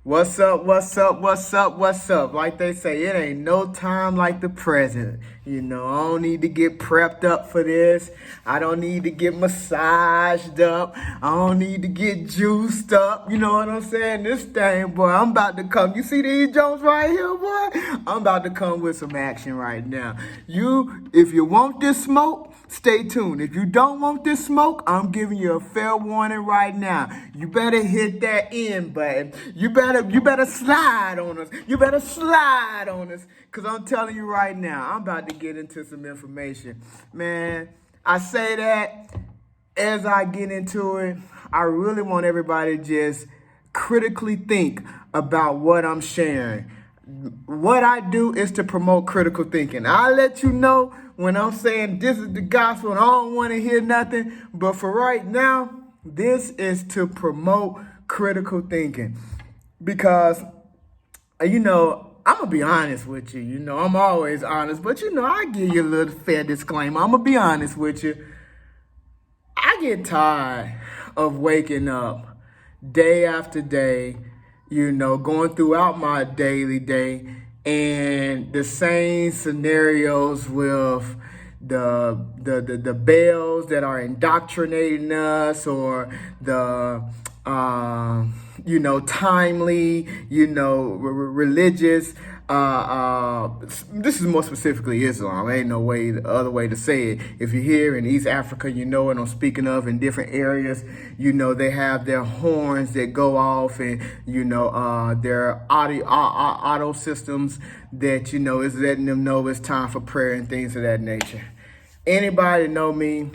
What's up? What's up? What's up? What's up? Like they say, it ain't no time like the present. I don't need to get prepped up for this. I don't need to get massaged up. I don't need to get juiced up. You know what I'm saying? This thing, boy, I'm about to come. You see these Jones right here, boy? I'm about to come with some action right now. If you want this smoke, stay tuned. If you don't want this smoke, I'm giving you a fair warning right now. You better hit that end button. You better slide on us. You better slide on us. Because I'm telling you right now, I'm about to get into some information. Man, I say that as I get into it, I really want everybody to just critically think about what I'm sharing. What I do is to promote critical thinking. I'll let you know when I'm saying this is the gospel and I don't want to hear nothing. But for right now, this is to promote critical thinking. Because, I'm going to be honest with you. I'm always honest. But, I give you a little fair disclaimer. I'm going to be honest with you. I get tired of waking up day after day, going throughout my daily day and the same scenarios with the bells that are indoctrinating us or the timely, religious. This is more specifically Islam. Ain't no other way to say it. If you're here in East Africa, you know what I'm speaking of. In different areas, they have their horns that go off, and their auto systems that is letting them know it's time for prayer and things of that nature. Anybody know me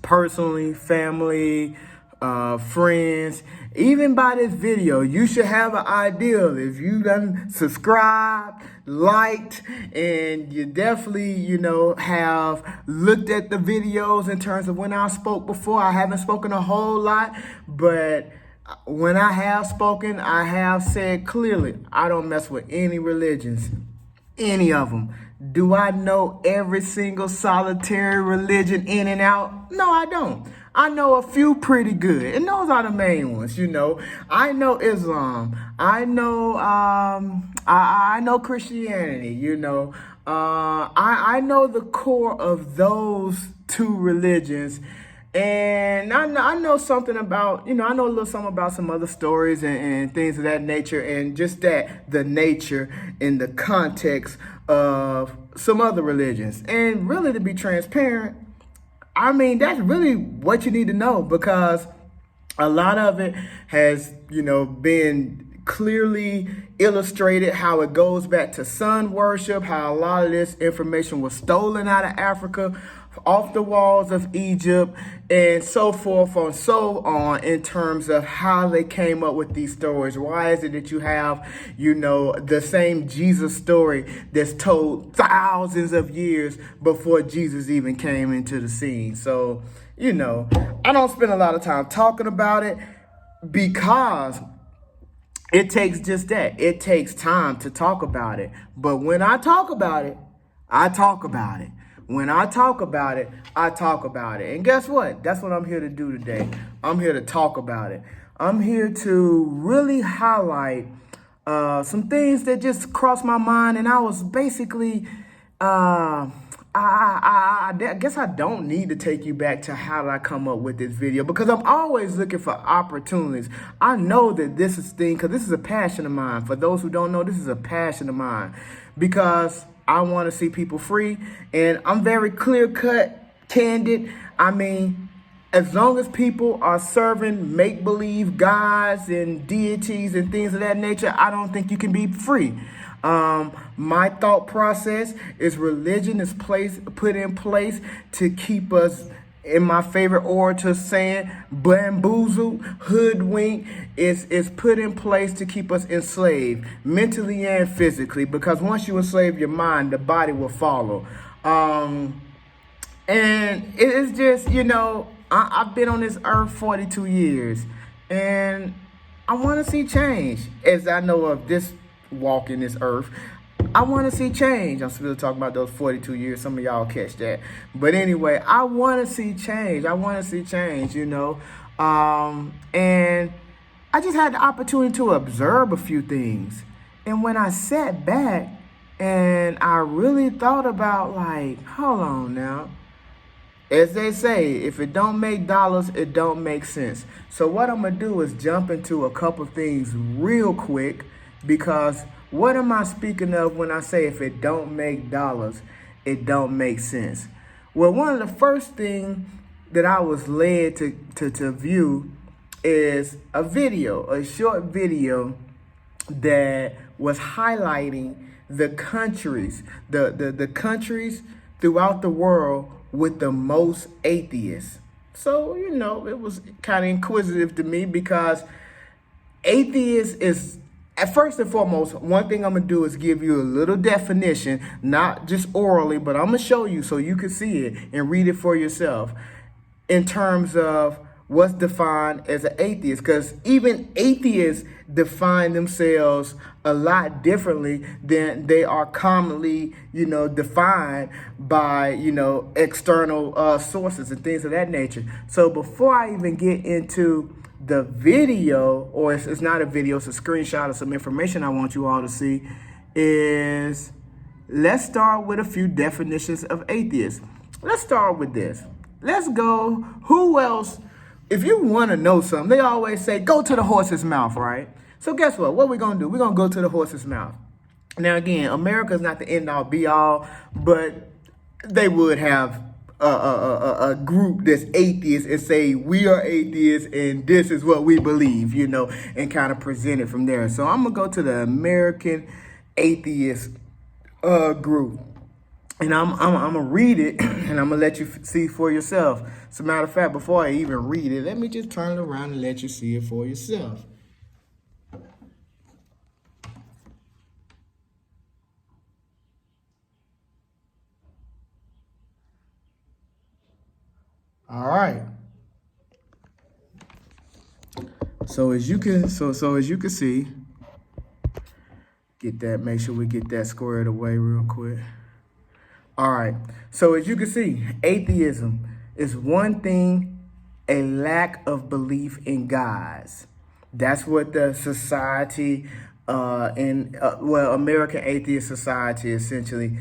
personally, family, friends, even by this video, you should have an idea. If you done subscribed, liked, and you definitely, have looked at the videos in terms of when I spoke before. I haven't spoken a whole lot, but when I have spoken, I have said clearly, I don't mess with any religions, any of them. Do I know every single solitary religion in and out? No, I don't. I know a few pretty good, and those are the main ones. I know Islam. I know I know Christianity. I know the core of those two religions. And I know something about, I know a little something about some other stories and things of that nature, and just the nature in the context of some other religions. And really, to be transparent, that's really what you need to know, because a lot of it has, been clearly illustrated, how it goes back to sun worship, how a lot of this information was stolen out of Africa, off the walls of Egypt, and so forth and so on, in terms of how they came up with these stories. Why is it that you have, the same Jesus story that's told thousands of years before Jesus even came into the scene? So, I don't spend a lot of time talking about it, because it takes just that. It takes time to talk about it. But when I talk about it, I talk about it. When I talk about it, I talk about it. And guess what? That's what I'm here to do today. I'm here to talk about it. I'm here to really highlight some things that just crossed my mind. And I was basically, I guess I don't need to take you back to how did I come up with this video, because I'm always looking for opportunities. I know that this is because this is a passion of mine. For those who don't know, this is a passion of mine, because I want to see people free, and I'm very clear-cut, candid. As long as people are serving make-believe gods and deities and things of that nature, I don't think you can be free. My thought process is religion is put in place to keep us, in my favorite orator saying, bamboozled, hoodwinked, is put in place to keep us enslaved, mentally and physically, because once you enslave your mind, the body will follow. And it's just, I've been on this earth 42 years, and I want to see change. As I know of this walk in this earth, I want to see change. I'm still talking about those 42 years. Some of y'all catch that. But anyway, I want to see change. And I just had the opportunity to observe a few things. And when I sat back and I really thought about, like, hold on now. As they say, if it don't make dollars, it don't make sense. So what I'm going to do is jump into a couple things real quick, because what am I speaking of when I say if it don't make dollars, it don't make sense? Well, one of the first things that I was led to view is a short video that was highlighting the countries, the countries throughout the world with the most atheists. So, it was kind of inquisitive to me, because atheist is, first and foremost, one thing I'm going to do is give you a little definition, not just orally, but I'm going to show you so you can see it and read it for yourself in terms of what's defined as an atheist, because even atheists define themselves a lot differently than they are commonly, defined by, external sources and things of that nature. So before I even get into the video, or it's not a video, it's a screenshot of some information I want you all to see, is let's start with a few definitions of atheists. Let's start with this. Let's go. Who else? If you want to know something, they always say, go to the horse's mouth, right? So guess what? What we're going to do? We're going to go to the horse's mouth. Now, again, America's not the end all be all, but they would have a group that's atheists and say, we are atheists and this is what we believe, and kind of present it from there. So I'm going to go to the American Atheist group. And I'm going to read it, and I'm going to let you see for yourself. As a matter of fact, before I even read it, let me just turn it around and let you see it for yourself. All right. So as you can see, make sure we get that squared away real quick. All right. So as you can see, atheism is one thing, a lack of belief in gods. That's what the society American Atheist Society, essentially,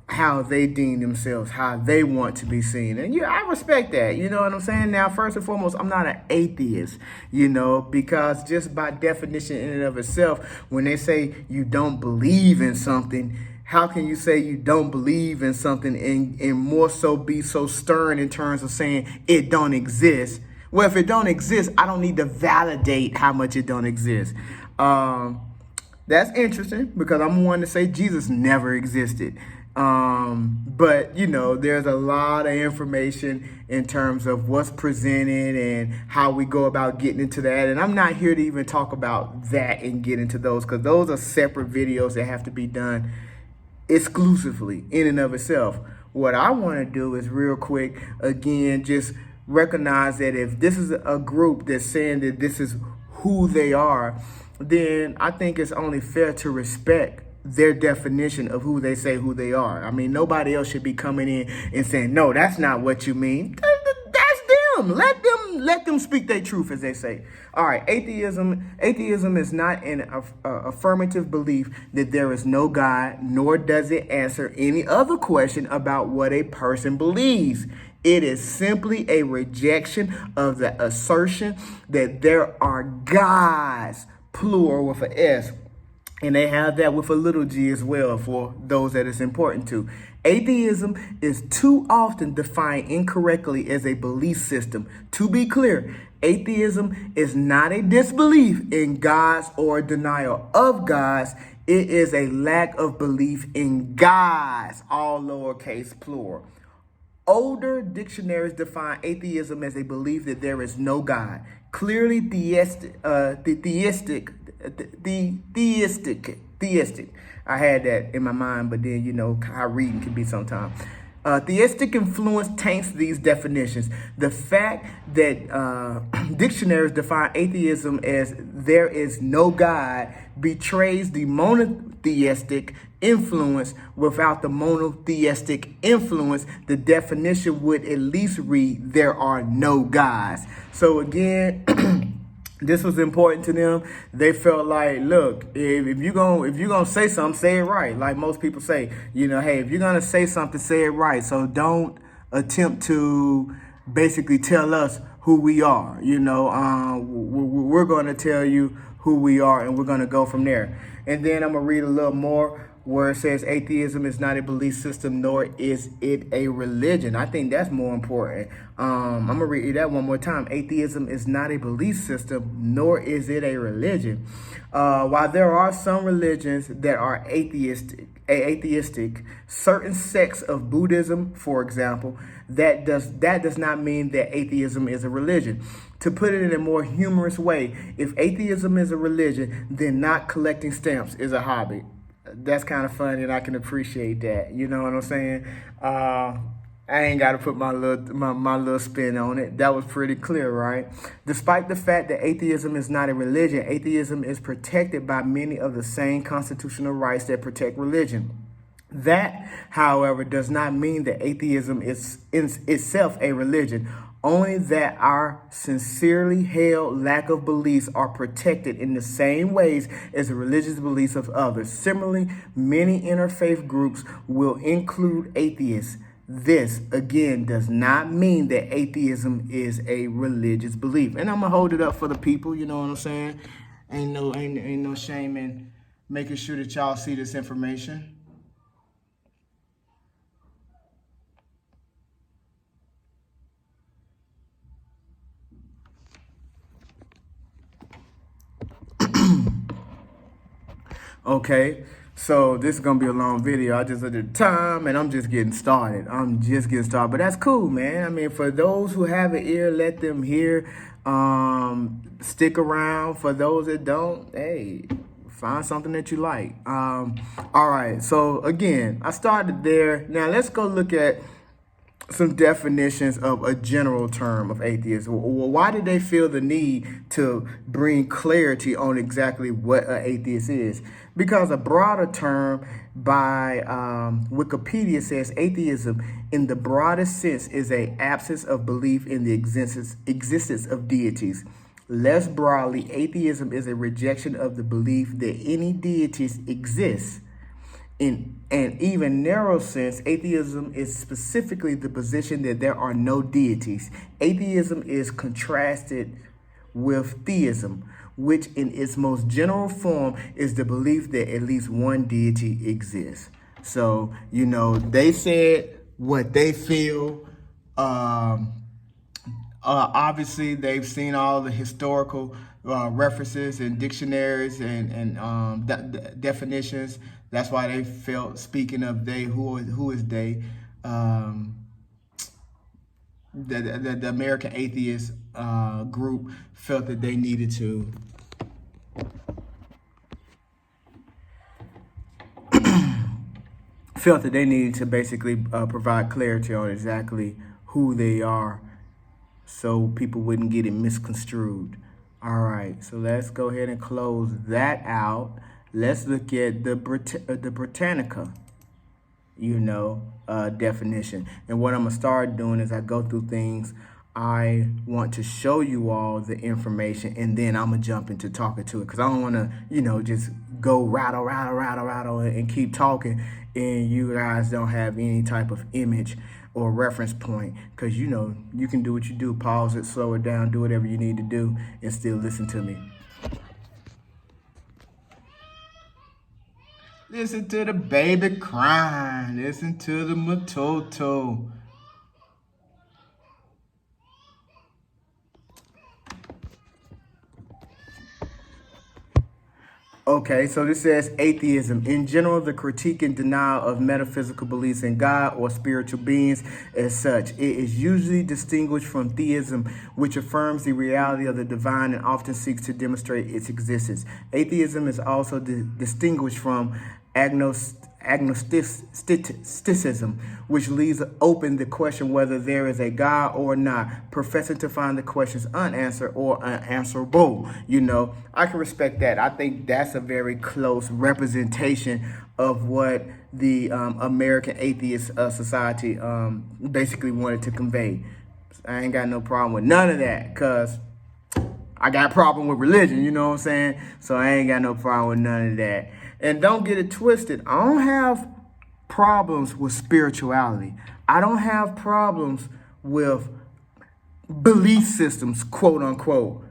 how they deem themselves, how they want to be seen. And I respect that, you know what I'm saying? Now, first and foremost, I'm not an atheist, because just by definition in and of itself, when they say you don't believe in something, how can you say you don't believe in something and more so be so stern in terms of saying it don't exist? Well, if it don't exist, I don't need to validate how much it don't exist. That's interesting, because I'm one to say Jesus never existed. But there's a lot of information in terms of what's presented and how we go about getting into that. And I'm not here to even talk about that and get into those, because those are separate videos that have to be done exclusively in and of itself. What I want to do is real quick, again, just recognize that if this is a group that's saying that this is who they are, then I think it's only fair to respect their definition of who they say who they are. I mean, nobody else should be coming in and saying, no, that's not what you mean. That's them. Let them speak their truth, as they say. All right, atheism is not an affirmative belief that there is no God, nor does it answer any other question about what a person believes. It is simply a rejection of the assertion that there are gods, plural with an S. And they have that with a little g as well for those that it's important to. Atheism is too often defined incorrectly as a belief system. To be clear, atheism is not a disbelief in gods or denial of gods. It is a lack of belief in gods, all lowercase plural. Older dictionaries define atheism as a belief that there is no God. Clearly theistic. I had that in my mind, but then how reading can be sometimes. Theistic influence taints these definitions. The fact that dictionaries define atheism as there is no God betrays the monotheistic influence. Without the monotheistic influence, the definition would at least read there are no gods. So again, This was important to them. They felt like, look, if you're gonna say something, say it right. Like most people say, hey, if you're gonna say something, say it right. So don't attempt to basically tell us who we are. We're gonna tell you who we are, and we're gonna go from there. And then I'm gonna read a little more where it says atheism is not a belief system, nor is it a religion. I think that's more important. I'm going to read that one more time. Atheism is not a belief system, nor is it a religion. While there are some religions that are atheistic, certain sects of Buddhism, for example, that does not mean that atheism is a religion. To put it in a more humorous way, if atheism is a religion, then not collecting stamps is a hobby. That's kind of funny, and I can appreciate that. You know what I'm saying? I ain't got to put my little spin on it. That was pretty clear, right? Despite the fact that atheism is not a religion, atheism is protected by many of the same constitutional rights that protect religion. That, however, does not mean that atheism is in itself a religion. Only that our sincerely held lack of beliefs are protected in the same ways as the religious beliefs of others. Similarly, many interfaith groups will include atheists. This, again, does not mean that atheism is a religious belief. And I'm going to hold it up for the people, you know what I'm saying? Ain't no shame in making sure that y'all see this information. Okay, so this is gonna be a long video. I just looked at the time and I'm just getting started. But that's cool, man. I mean, for those who have an ear, let them hear. Stick around. For those that don't, hey, find something that you like. All right, so again, I started there. Now let's go look at some definitions of a general term of atheism. Why did they feel the need to bring clarity on exactly what an atheist is? Because a broader term by Wikipedia says atheism in the broadest sense is an absence of belief in the existence of deities. Less broadly, atheism is a rejection of the belief that any deities exist. In an even narrow sense, atheism is specifically the position that there are no deities. Atheism is contrasted with theism, which in its most general form is the belief that at least one deity exists. So, they said what they feel. Obviously, they've seen all the historical references and dictionaries and definitions. That's why they felt, speaking of they, who is they, the American Atheist group felt that they needed to basically provide clarity on exactly who they are, so people wouldn't get it misconstrued. All right, so let's go ahead and close that out. Let's look at the Britannica, definition. And what I'm going to start doing is I go through things. I want to show you all the information, and then I'm going to jump into talking to it, because I don't want to, just go rattle, and keep talking, and you guys don't have any type of image or reference point, because, you can do what you do, pause it, slow it down, do whatever you need to do, and still listen to me. Listen to the baby crying. Listen to the matoto. Okay, so this says atheism. In general, the critique and denial of metaphysical beliefs in God or spiritual beings as such. It is usually distinguished from theism, which affirms the reality of the divine and often seeks to demonstrate its existence. Atheism is also distinguished from agnosticism, which leaves open the question whether there is a God or not, professing to find the questions unanswered or unanswerable. I can respect that. I think that's a very close representation of what the American Atheist Society basically wanted to convey. I ain't got no problem with none of that, because I got a problem with religion, you know what I'm saying? So I ain't got no problem with none of that. And don't get it twisted. I don't have problems with spirituality. I don't have problems with belief systems, quote unquote.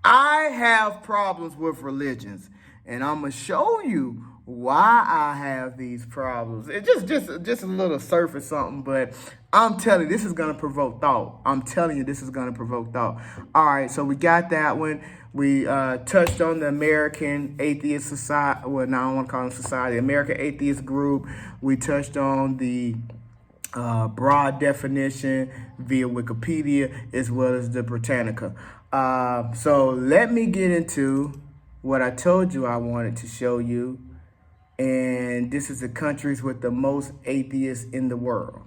I have problems with religions, and I'm gonna show you why I have these problems. It's just a little surface something, but I'm telling you, this is gonna provoke thought. I'm telling you, this is gonna provoke thought. All right, so we got that one. We touched on the American Atheist Society. Well, now I don't want to call them society. American Atheist Group. We touched on the broad definition via Wikipedia as well as the Britannica. So let me get into what I told you I wanted to show you. And this is the countries with the most atheists in the world.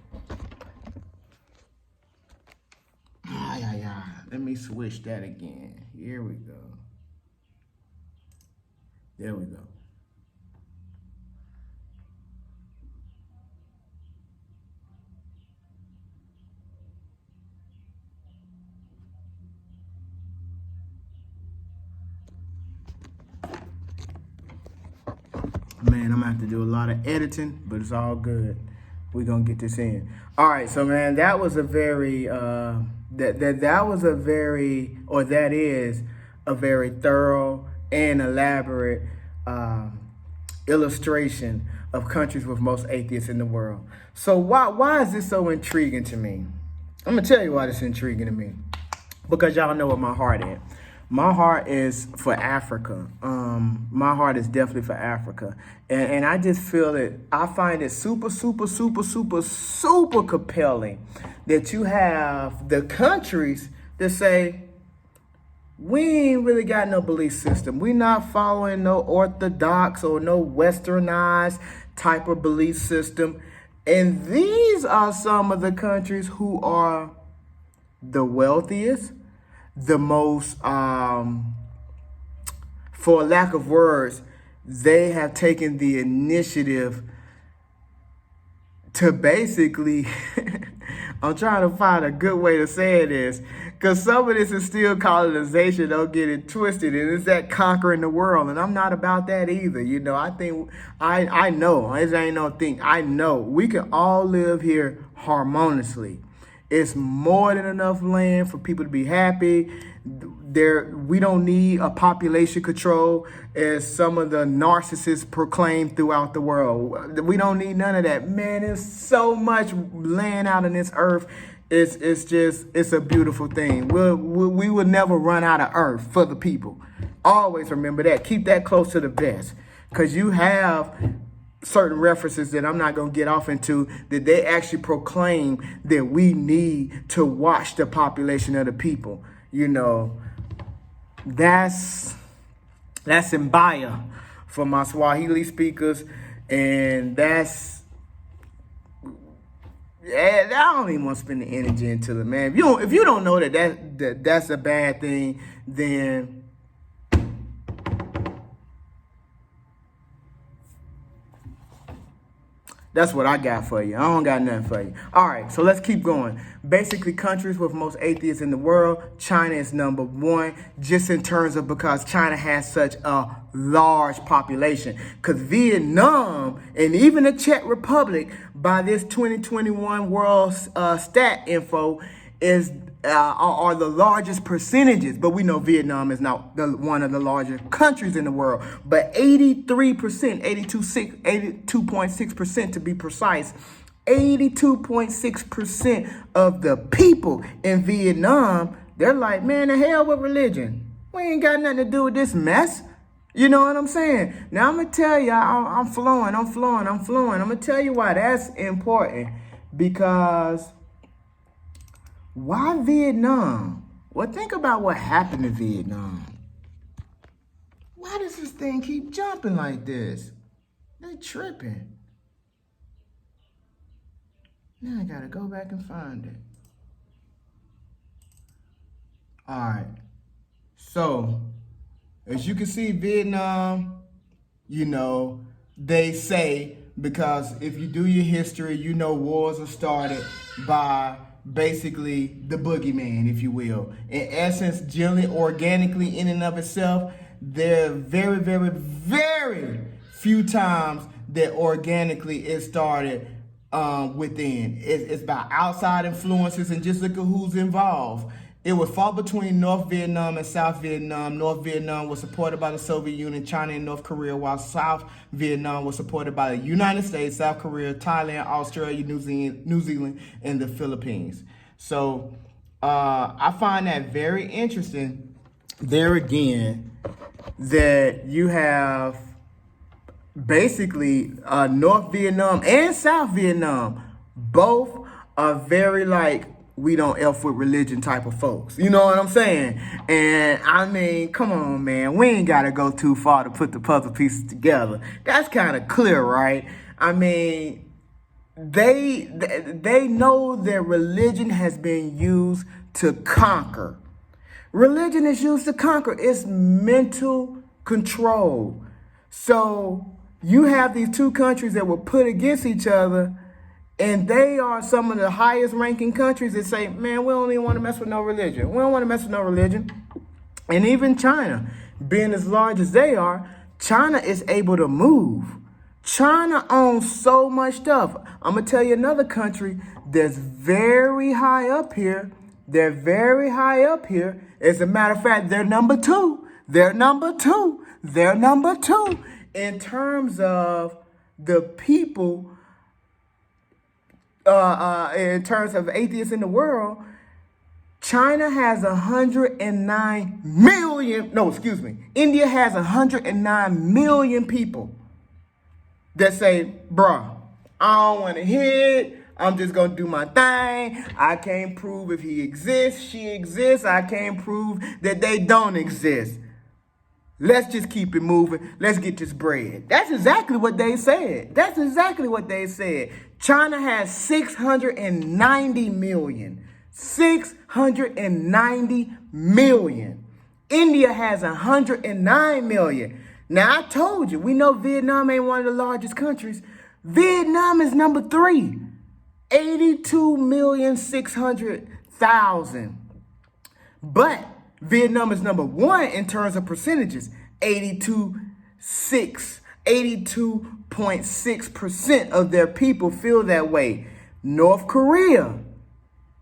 Let me switch that again. Here we go. There we go. Man, I'm gonna have to do a lot of editing, but it's all good. We're gonna get this in. All right, so man, that was a very that is a very thorough and elaborate illustration of countries with most atheists in the world. So why is this so intriguing to me? I'm gonna tell you why this is intriguing to me. Because y'all know what my heart is. My heart is for Africa. My heart is definitely for Africa. And I just feel it, I find it super compelling that you have the countries that say, we ain't really got no belief system. We not following no orthodox or no westernized type of belief system. And these are some of the countries who are the wealthiest, the most, for lack of words, they have taken the initiative to basically, I'm trying to find a good way to say this, because some of this is still colonization, don't get it twisted, and it's that conquering the world, and I'm not about that either. You know, I think, I know, this ain't no thing, I know we can all live here harmoniously. It's more than enough land for people to be happy. We don't need a population control as some of the narcissists proclaim throughout the world. We don't need none of that. Man, there's so much land out on this earth. It's a beautiful thing. We will never run out of earth for the people. Always remember that. Keep that close to the vest, because you have certain references that I'm not going to get off into that they actually proclaim that we need to watch the population of the people. You know, that's Mbaya for my Swahili speakers, and I don't even want to spend the energy into it, man. If you don't know that's a bad thing, then that's what I got for you. I don't got nothing for you. All right, so let's keep going. Basically, countries with most atheists in the world, China is number one, just in terms of because China has such a large population. Because Vietnam and even the Czech Republic, by this 2021 World Stat Info, are the largest percentages, but we know Vietnam is not one of the larger countries in the world. But 83%, 82.6% to be precise, 82.6% of the people in Vietnam, they're like, man, the hell with religion. We ain't got nothing to do with this mess. You know what I'm saying? Now I'm gonna tell you, I'm flowing. I'm gonna tell you why that's important, because why Vietnam? Well, think about what happened in Vietnam. Why does this thing keep jumping like this? They tripping. Now I gotta go back and find it. All right. So, as you can see, Vietnam, you know, they say, because if you do your history, you know wars are started by basically the boogeyman, if you will. In essence, generally, organically, in and of itself, there are very, very, very few times that organically it started within. It's by outside influences, and just look at who's involved. It was fought between North Vietnam and South Vietnam. North Vietnam was supported by the Soviet Union, China, and North Korea, while South Vietnam was supported by the United States, South Korea, Thailand, Australia, New Zealand, and the Philippines. So I find that very interesting. There again, that you have basically North Vietnam and South Vietnam, both are very like, we don't F with religion type of folks. You know what I'm saying? And I mean, come on, man. We ain't got to go too far to put the puzzle pieces together. That's kind of clear, right? I mean, they know that religion has been used to conquer. Religion is used to conquer. It's mental control. So you have these two countries that were put against each other, and they are some of the highest ranking countries that say, man, we don't even want to mess with no religion. We don't want to mess with no religion. And even China, being as large as they are, China is able to move. China owns so much stuff. I'm going to tell you another country that's very high up here. They're very high up here. As a matter of fact, they're number two. They're number two. They're number two in terms of the people. In terms of atheists in the world, China has 109 million. No, excuse me. India has 109 million people that say, bruh, I don't want to hear it. I'm just going to do my thing. I can't prove if he exists, she exists. I can't prove that they don't exist. Let's just keep it moving. Let's get this bread. That's exactly what they said. That's exactly what they said. China has 690 million. 690 million. India has 109 million. Now, I told you, we know Vietnam ain't one of the largest countries. Vietnam is number 3. 82,600,000. But Vietnam is number 1 in terms of percentages. 82.6% of their people feel that way. North Korea,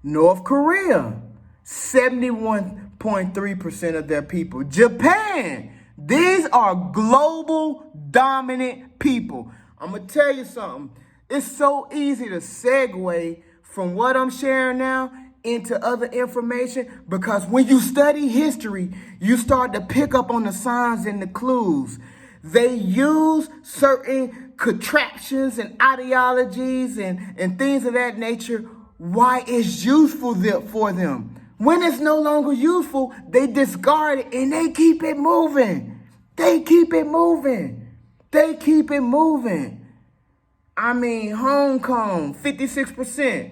71.3% of their people. Japan, these are global dominant people. I'm going to tell you something. It's so easy to segue from what I'm sharing now into other information, because when you study history, you start to pick up on the signs and the clues. They use certain contraptions and ideologies and things of that nature, why it's useful for them. When it's no longer useful, they discard it and they keep it moving. They keep it moving. They keep it moving. I mean, Hong Kong, 56%.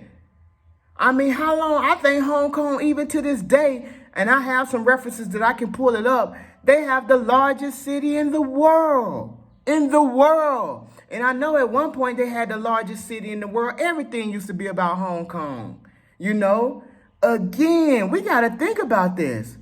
I mean, how long? I think Hong Kong, even to this day, and I have some references that I can pull it up, they have the largest city in the world. In the world. And I know at one point they had the largest city in the world. Everything used to be about Hong Kong. You know? Again, we got to think about this.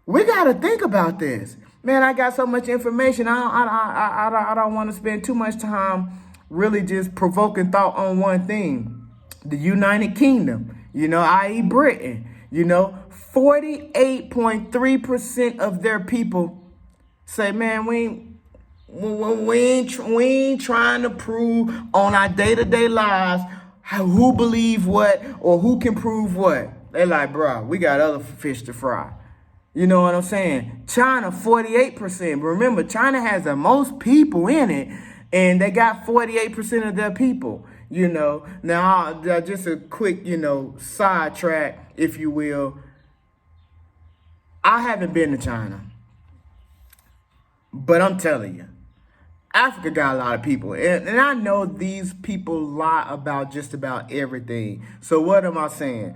We got to think about this. Man, I got so much information. I don't want to spend too much time really just provoking thought on one thing. The United Kingdom, you know, i.e. Britain, you know, 48.3% of their people say, man, we ain't trying to prove on our day-to-day lives who believe what or who can prove what. They like, bro, we got other fish to fry. You know what I'm saying? China, 48%. Remember, China has the most people in it, and they got 48% of their people. You know, now just a quick, sidetrack, if you will. I haven't been to China, but I'm telling you, Africa got a lot of people. And I know these people lie about just about everything. So what am I saying?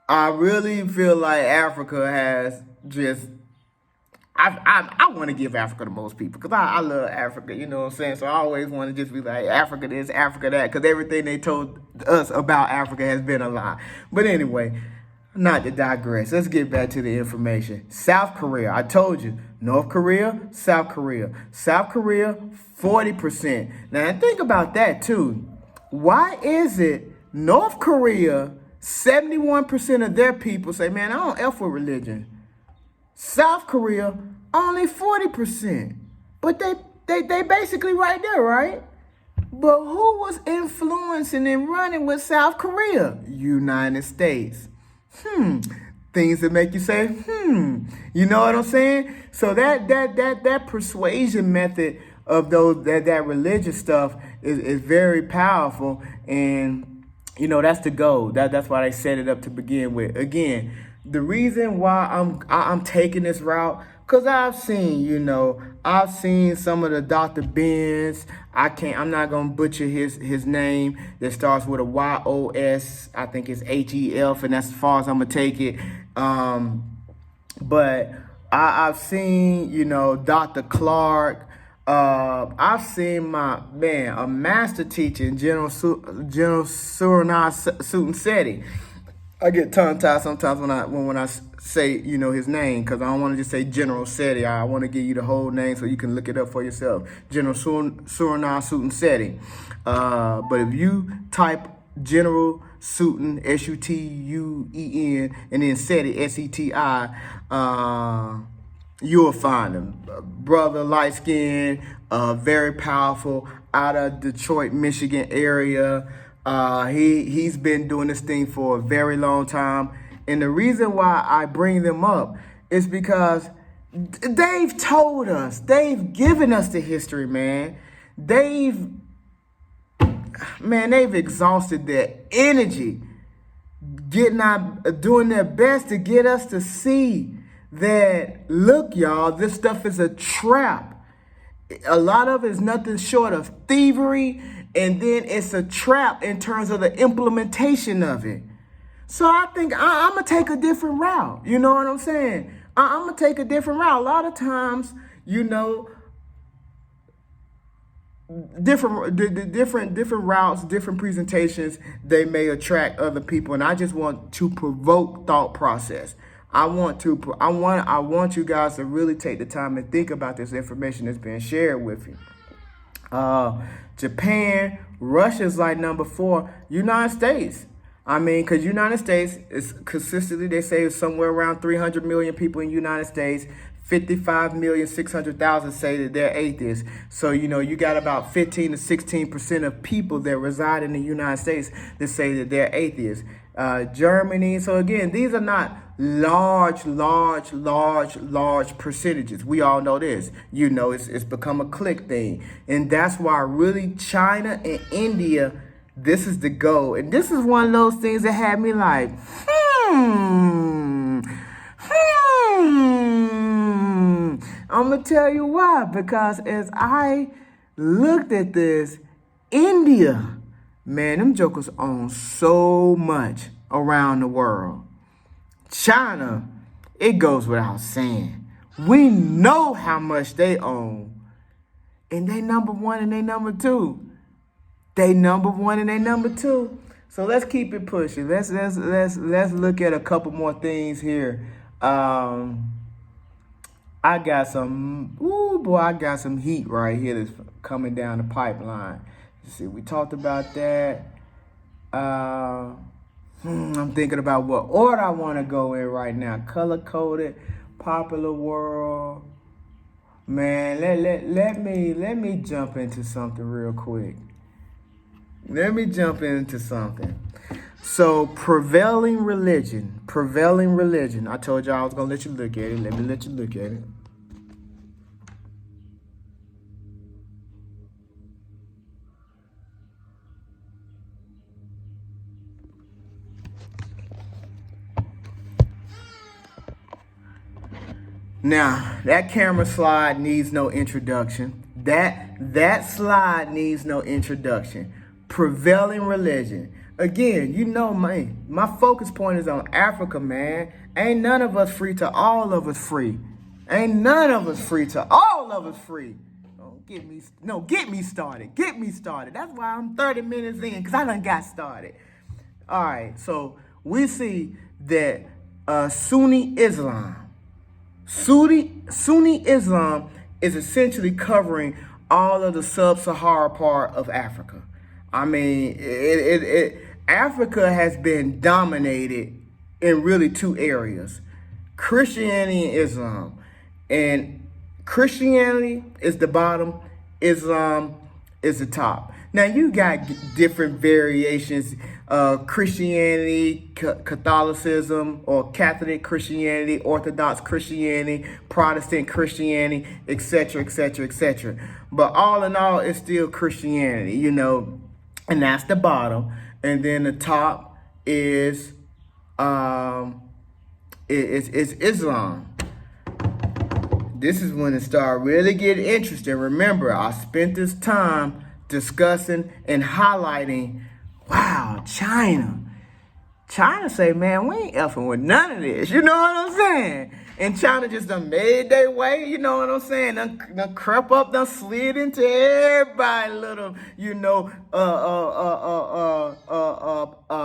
I really feel like Africa has just I want to give Africa to most people because I love Africa, you know what I'm saying? So I always want to just be like, Africa this, Africa that, because everything they told us about Africa has been a lie. But anyway, not to digress, let's get back to the information. South Korea, I told you, North Korea, South Korea. South Korea, 40%. Now think about that too. Why is it North Korea, 71% of their people say, man, I don't F with religion. South Korea, only 40%. But they basically right there, right? But who was influencing and running with South Korea? United States. Things that make you say, You know what I'm saying? So that persuasion method of that religious stuff is very powerful. And you know, that's the goal. That's why they set it up to begin with. Again, the reason why I'm taking this route, because I've seen some of the Dr. Ben's. I'm not gonna butcher his name that starts with a YOS. I think it's HEF, and that's as far as I'm gonna take it. But I've seen, Dr. Clarke. I've seen a master teacher in General Suten Seti. I get tongue-tied sometimes when I say, his name, because I don't want to just say General Seti. I want to give you the whole name so you can look it up for yourself. General Suten Seti. But if you type General Suten, Suten, and then Seti, Seti, you'll find him. Brother, light skinned, very powerful, out of Detroit, Michigan area. He's been doing this thing for a very long time. And the reason why I bring them up is because they've told us, they've given us the history, man. They've exhausted their energy, doing their best to get us to see that, look, y'all, this stuff is a trap. A lot of it is nothing short of thievery, and then it's a trap in terms of the implementation of it. So I think I'm going to take a different route. You know what I'm saying? I'm going to take a different route. A lot of times, different routes, different presentations, they may attract other people. And I just want to provoke thought process. I want you guys to really take the time and think about this information that's being shared with you. Japan, Russia's like number 4. United States. Because United States is consistently, they say it's somewhere around 300 million people in the United States. 55,600,000 say that they're atheists. So, you got about 15 to 16% of people that reside in the United States that say that they're atheists. Germany. So again, these are not large percentages. We all know this. It's become a clique thing. And that's why really China and India, this is the goal. And this is one of those things that had me like, I'm going to tell you why. Because as I looked at this, India, man, them jokers own so much around the world. China, it goes without saying. We know how much they own. And they number 1 and they number 2. They number 1 and they number 2. So let's keep it pushing. Let's look at a couple more things here. I got some heat right here that's coming down the pipeline. Let's see, we talked about that. I'm thinking about what order I want to go in right now. Color-coded, popular world. Man, let me jump into something real quick. So, prevailing religion. I told y'all I was going to let you look at it. Let me let you look at it. Now, that camera slide needs no introduction. That slide needs no introduction. Prevailing religion. Again, my focus point is on Africa, man. Ain't none of us free till all of us free. Ain't none of us free till all of us free. Get me started. Get me started. That's why I'm 30 minutes in, because I done got started. All right, so we see that Sunni Islam is essentially covering all of the sub-Sahara part of Africa. I mean, Africa has been dominated in really two areas: Christianity and Islam. And Christianity is the bottom, Islam is the top. Now you got different variations: Christianity, Catholicism, or Catholic Christianity, Orthodox Christianity, Protestant Christianity, etc., etc., etc. But all in all, it's still Christianity, you know, and that's the bottom. And then the top is Islam. This is when it started really getting interesting. Remember, I spent this time discussing and highlighting, wow, China. China say, man, we ain't effing with none of this. You know what I'm saying? And China just done made their way, you know what I'm saying? Done crept up, done slid into everybody's little, you know,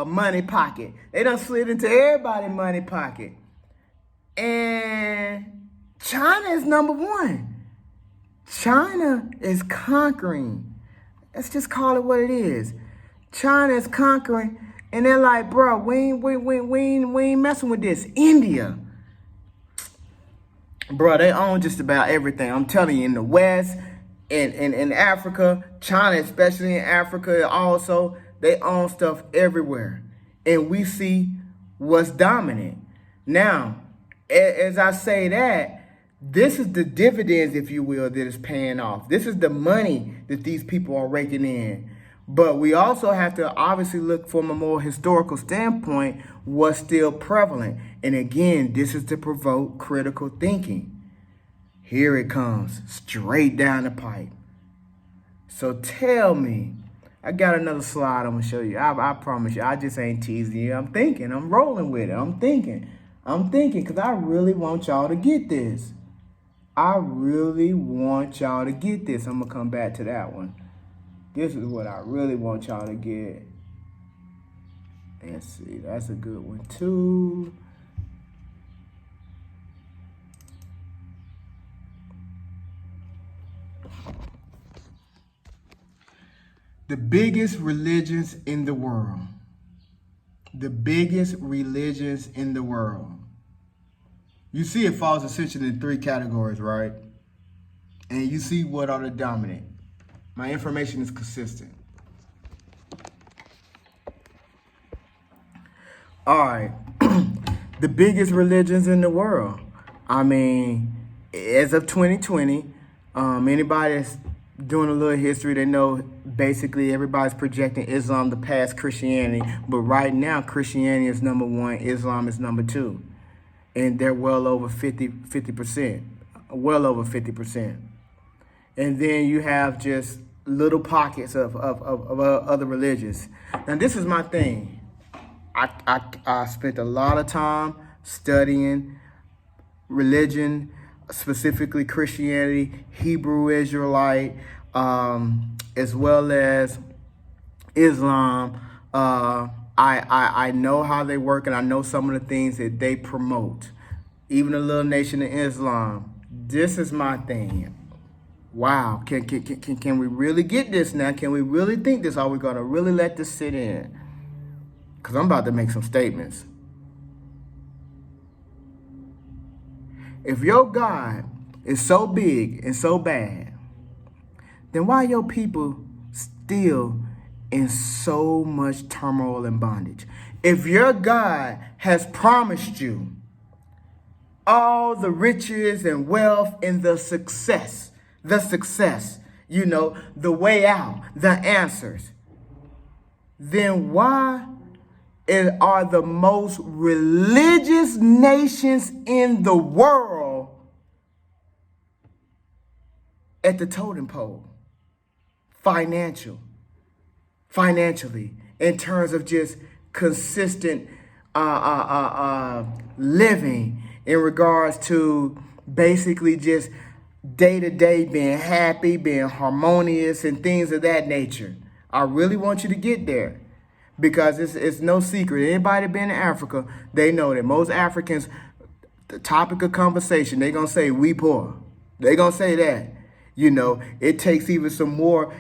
money pocket. They done slid into everybody's money pocket. And China is number one. China is conquering. Let's just call it what it is. China is conquering, and they're like, bro, we ain't messing with this. India, bro, they own just about everything. I'm telling you, in the West, in Africa, China, especially in Africa also, they own stuff everywhere. And we see what's dominant. Now, as I say that, this is the dividends, if you will, that is paying off. This is the money that these people are raking in. But we also have to obviously look from a more historical standpoint what's still prevalent. And again, this is to provoke critical thinking. Here it comes, straight down the pipe. So tell me, I got another slide I'm going to show you. I promise you, I just ain't teasing you. I'm thinking, I'm rolling with it. I'm thinking, because I really want y'all to get this. I'm going to come back to that one. This is what I really want y'all to get. Let's see, that's a good one too. The biggest religions in the world. The biggest religions in the world. You see it falls essentially in three categories, right? And you see what are the dominant. My information is consistent. All right. The biggest religions in the world. I mean, as of 2020, anybody that's doing a little history, they know basically everybody's projecting Islam to pass Christianity. But right now, Christianity is number one, Islam is number two. And they're well over 50%. Well over 50%. And then you have just little pockets of other religions. Now, this is my thing. I spent a lot of time studying religion, specifically Christianity, Hebrew Israelite, as well as Islam. I know how they work, and I know some of the things that they promote. Even a little nation of Islam. This is my thing. Wow, can we really get this now? Can we really think this? Are we gonna really let this sit in? Because I'm about to make some statements. If your God is so big and so bad, then why are your people still in so much turmoil and bondage? If your God has promised you all the riches and wealth and the success, you know, the way out, the answers, then why are the most religious nations in the world at the totem pole? Financially, in terms of just consistent living, in regards to basically just day to day being happy, being harmonious, and things of that nature. I really want you to get there because it's no secret. Anybody been in Africa, they know that most Africans, the topic of conversation, they're going to say, we poor. They're going to say that. It takes even some more,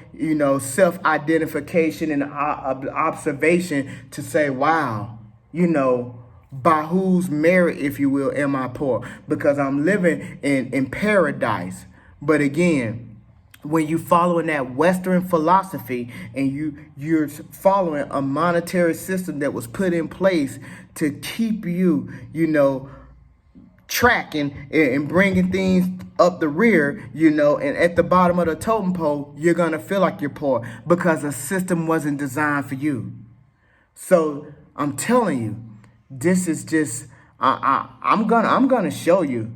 self-identification and observation to say, wow, by whose merit, if you will, am I poor? Because I'm living in paradise. But again, when you following that Western philosophy and you're following a monetary system that was put in place to keep you, tracking and bringing things up the rear, and at the bottom of the totem pole, you're going to feel like you're poor because the system wasn't designed for you. So I'm telling you, this is just, I'm gonna show you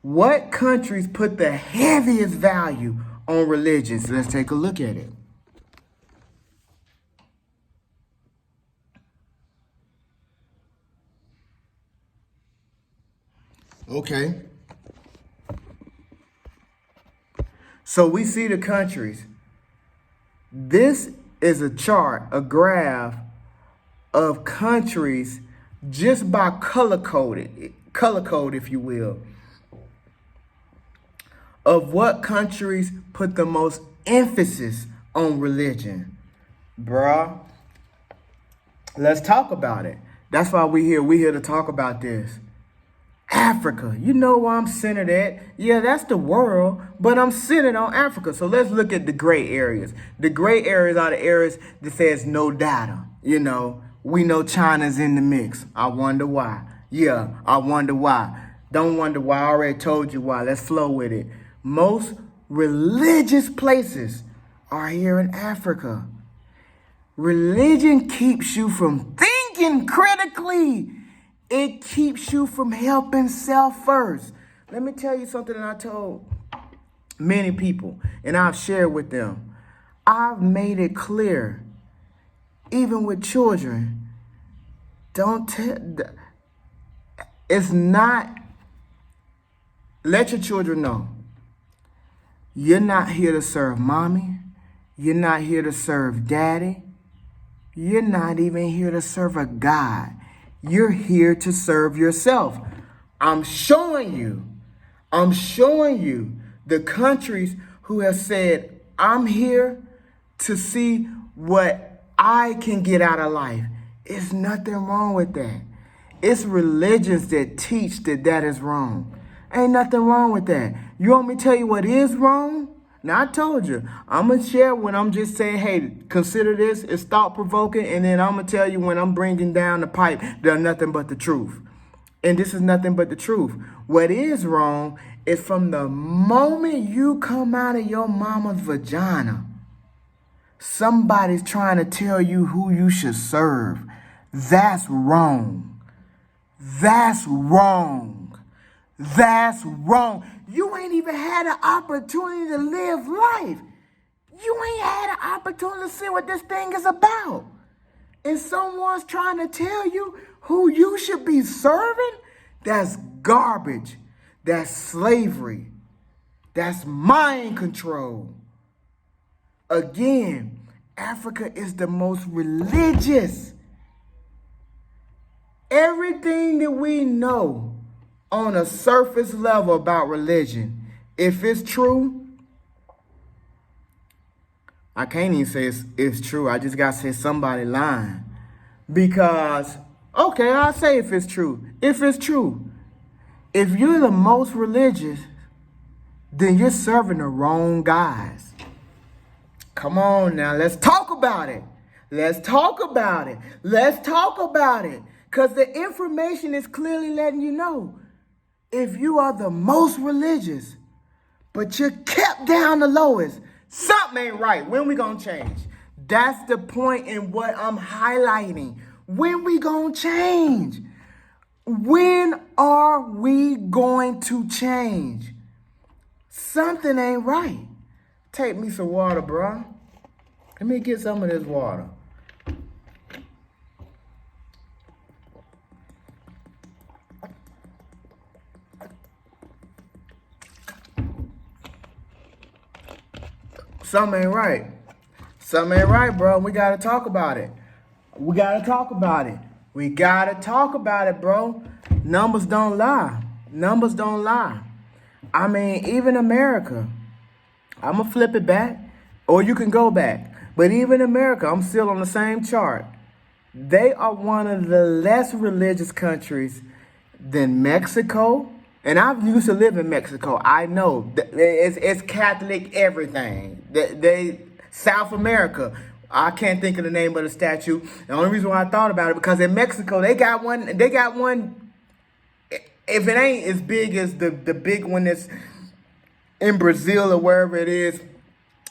what countries put the heaviest value on religions. Let's take a look at it. Okay. So we see the countries. This is a chart, a graph of countries just by color code, if you will, of what countries put the most emphasis on religion. Bruh, let's talk about it. That's why we're here. We're here to talk about this. Africa, you know where I'm centered at. Yeah, that's the world, but I'm centered on Africa. So let's look at the gray areas. The gray areas are the areas that says no data. We know China's in the mix. I wonder why. Yeah, I wonder why. Don't wonder why. I already told you why. Let's flow with it. Most religious places are here in Africa. Religion keeps you from thinking critically. It keeps you from helping self first. Let me tell you something that I told many people, and I've shared with them. I've made it clear, even with children, it's not, let your children know, you're not here to serve mommy. You're not here to serve daddy. You're not even here to serve a God. You're here to serve yourself. I'm showing you the countries who have said, I'm here to see what I can get out of life. There's nothing wrong with that. It's religions that teach that is wrong. Ain't nothing wrong with that. You want me to tell you what is wrong? Now, I told you, I'm going to share when I'm just saying, hey, consider this, it's thought-provoking, and then I'm going to tell you when I'm bringing down the pipe, there's nothing but the truth. And this is nothing but the truth. What is wrong is from the moment you come out of your mama's vagina, somebody's trying to tell you who you should serve. That's wrong. That's wrong. That's wrong. You ain't even had an opportunity to live life. You ain't had an opportunity to see what this thing is about. And someone's trying to tell you who you should be serving? That's garbage. That's slavery. That's mind control. Again, Africa is the most religious. Everything that we know on a surface level about religion, if it's true, I can't even say it's true. I just got to say somebody lying. Because, okay, I'll say if it's true. If it's true, if you're the most religious, then you're serving the wrong guys. Come on now, let's talk about it. Let's talk about it. Let's talk about it. Because the information is clearly letting you know. If you are the most religious, but you're kept down the lowest, something ain't right. When we gonna change? That's the point in what I'm highlighting. When we gonna change? When are we going to change? Something ain't right. Take me some water, bro. Let me get some of this water. Something ain't right. Something ain't right, bro. We gotta talk about it. We gotta talk about it. We gotta talk about it, bro. Numbers don't lie. Numbers don't lie. I mean, even America. I'm gonna flip it back, or you can go back. But even America, I'm still on the same chart. They are one of the less religious countries than Mexico. And I used to live in Mexico. I know it's Catholic everything. They South America. I can't think of the name of the statue. The only reason why I thought about it because in Mexico they got one. They got one. If it ain't as big as the big one that's in Brazil or wherever it is,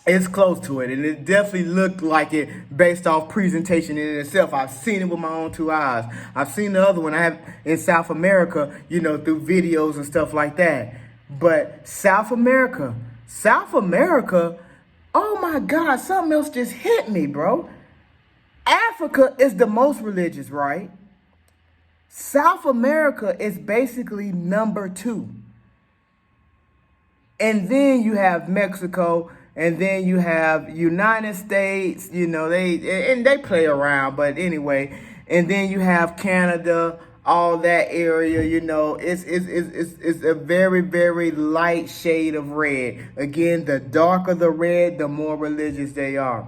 it's close to it, and it definitely looked like it based off presentation in itself. I've seen it with my own two eyes. I've seen the other one I have in South America, through videos and stuff like that. But South America, oh my God, something else just hit me, bro. Africa is the most religious, right? South America is basically number 2. And then you have Mexico, and then you have United States, they play around, but anyway. And then you have Canada, all that area, it's a very, very light shade of red. Again, the darker the red, the more religious they are.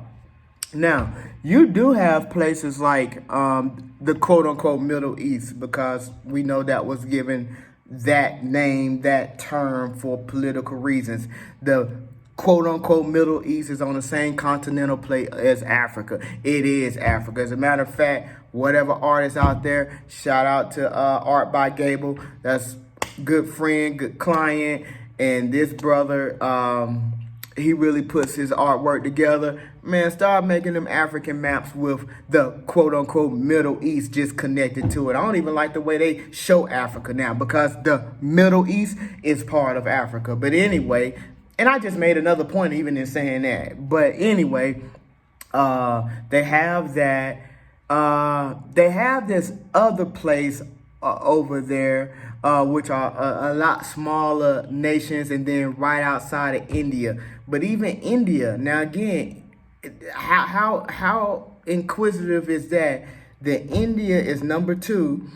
Now, you do have places like the quote-unquote Middle East, because we know that was given that name, that term for political reasons. The quote-unquote Middle East is on the same continental plate as Africa. It is Africa. As a matter of fact, whatever artists out there, shout out to Art by Gable. That's good friend, good client. And this brother, he really puts his artwork together. Man, start making them African maps with the quote-unquote Middle East just connected to it. I don't even like the way they show Africa now because the Middle East is part of Africa. But anyway, and I just made another point even in saying that. But anyway, they have that. They have this other place over there, which are a lot smaller nations, and then right outside of India. But even India, now again, how inquisitive is that? That India is number 2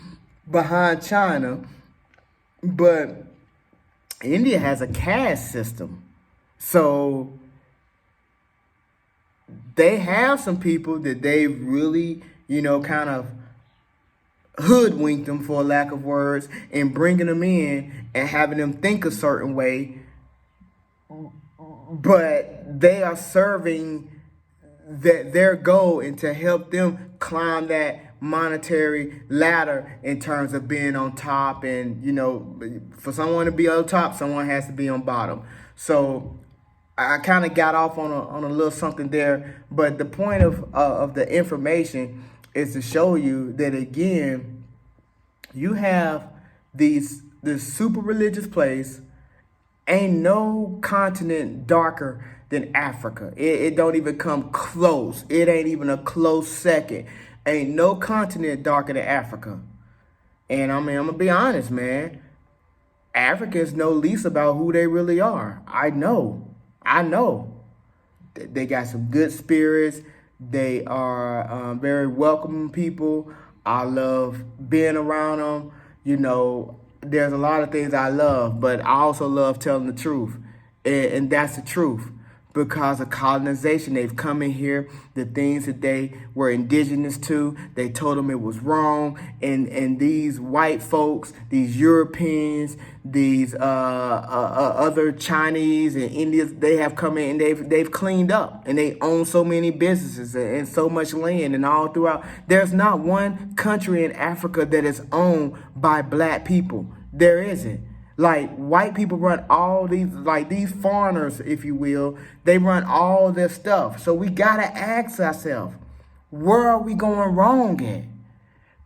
behind China, but India has a caste system. So they have some people that they really, kind of hoodwinked them, for lack of words, and bringing them in and having them think a certain way. But they are serving their goal and to help them climb that monetary ladder in terms of being on top. And, for someone to be on top, someone has to be on bottom. So I kind of got off on a little something there. But the point of the information is to show you that, again, you have this super religious place. Ain't no continent darker than Africa. It don't even come close. It ain't even a close second. Ain't no continent darker than Africa. And I'm going to be honest, man. Africans know least about who they really are. I know. They got some good spirits. They are very welcoming people. I love being around them. There's a lot of things I love, but I also love telling the truth. And that's the truth. Because of colonization, they've come in here, the things that they were indigenous to, they told them it was wrong. And these white folks, these Europeans, these other Chinese and Indians, they have come in and they've cleaned up. And they own so many businesses and so much land and all throughout. There's not one country in Africa that is owned by black people. There isn't. Like, white people run all these, like these foreigners, if you will, they run all this stuff. So we got to ask ourselves, where are we going wrong at?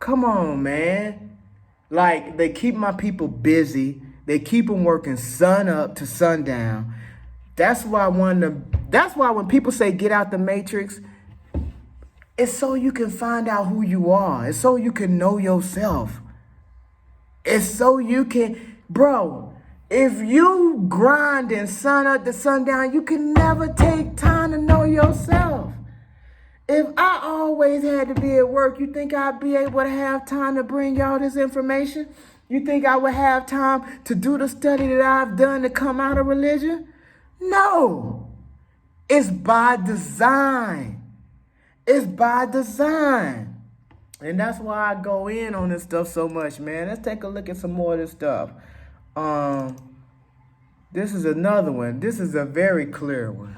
Come on, man. Like, they keep my people busy. They keep them working sun up to sundown. That's why when people say get out the matrix, it's so you can find out who you are. It's so you can know yourself. It's so you can... Bro, If you grinding sun up to sundown, you can never take time to know yourself. If I always had to be at work, you think I'd be able to have time to bring y'all this information? You think I would have time to do the study that I've done to come out of religion? No. It's by design. It's by design. And that's why I go in on this stuff so much, man. Let's take a look at some more of this stuff. This is another one. This is a very clear one.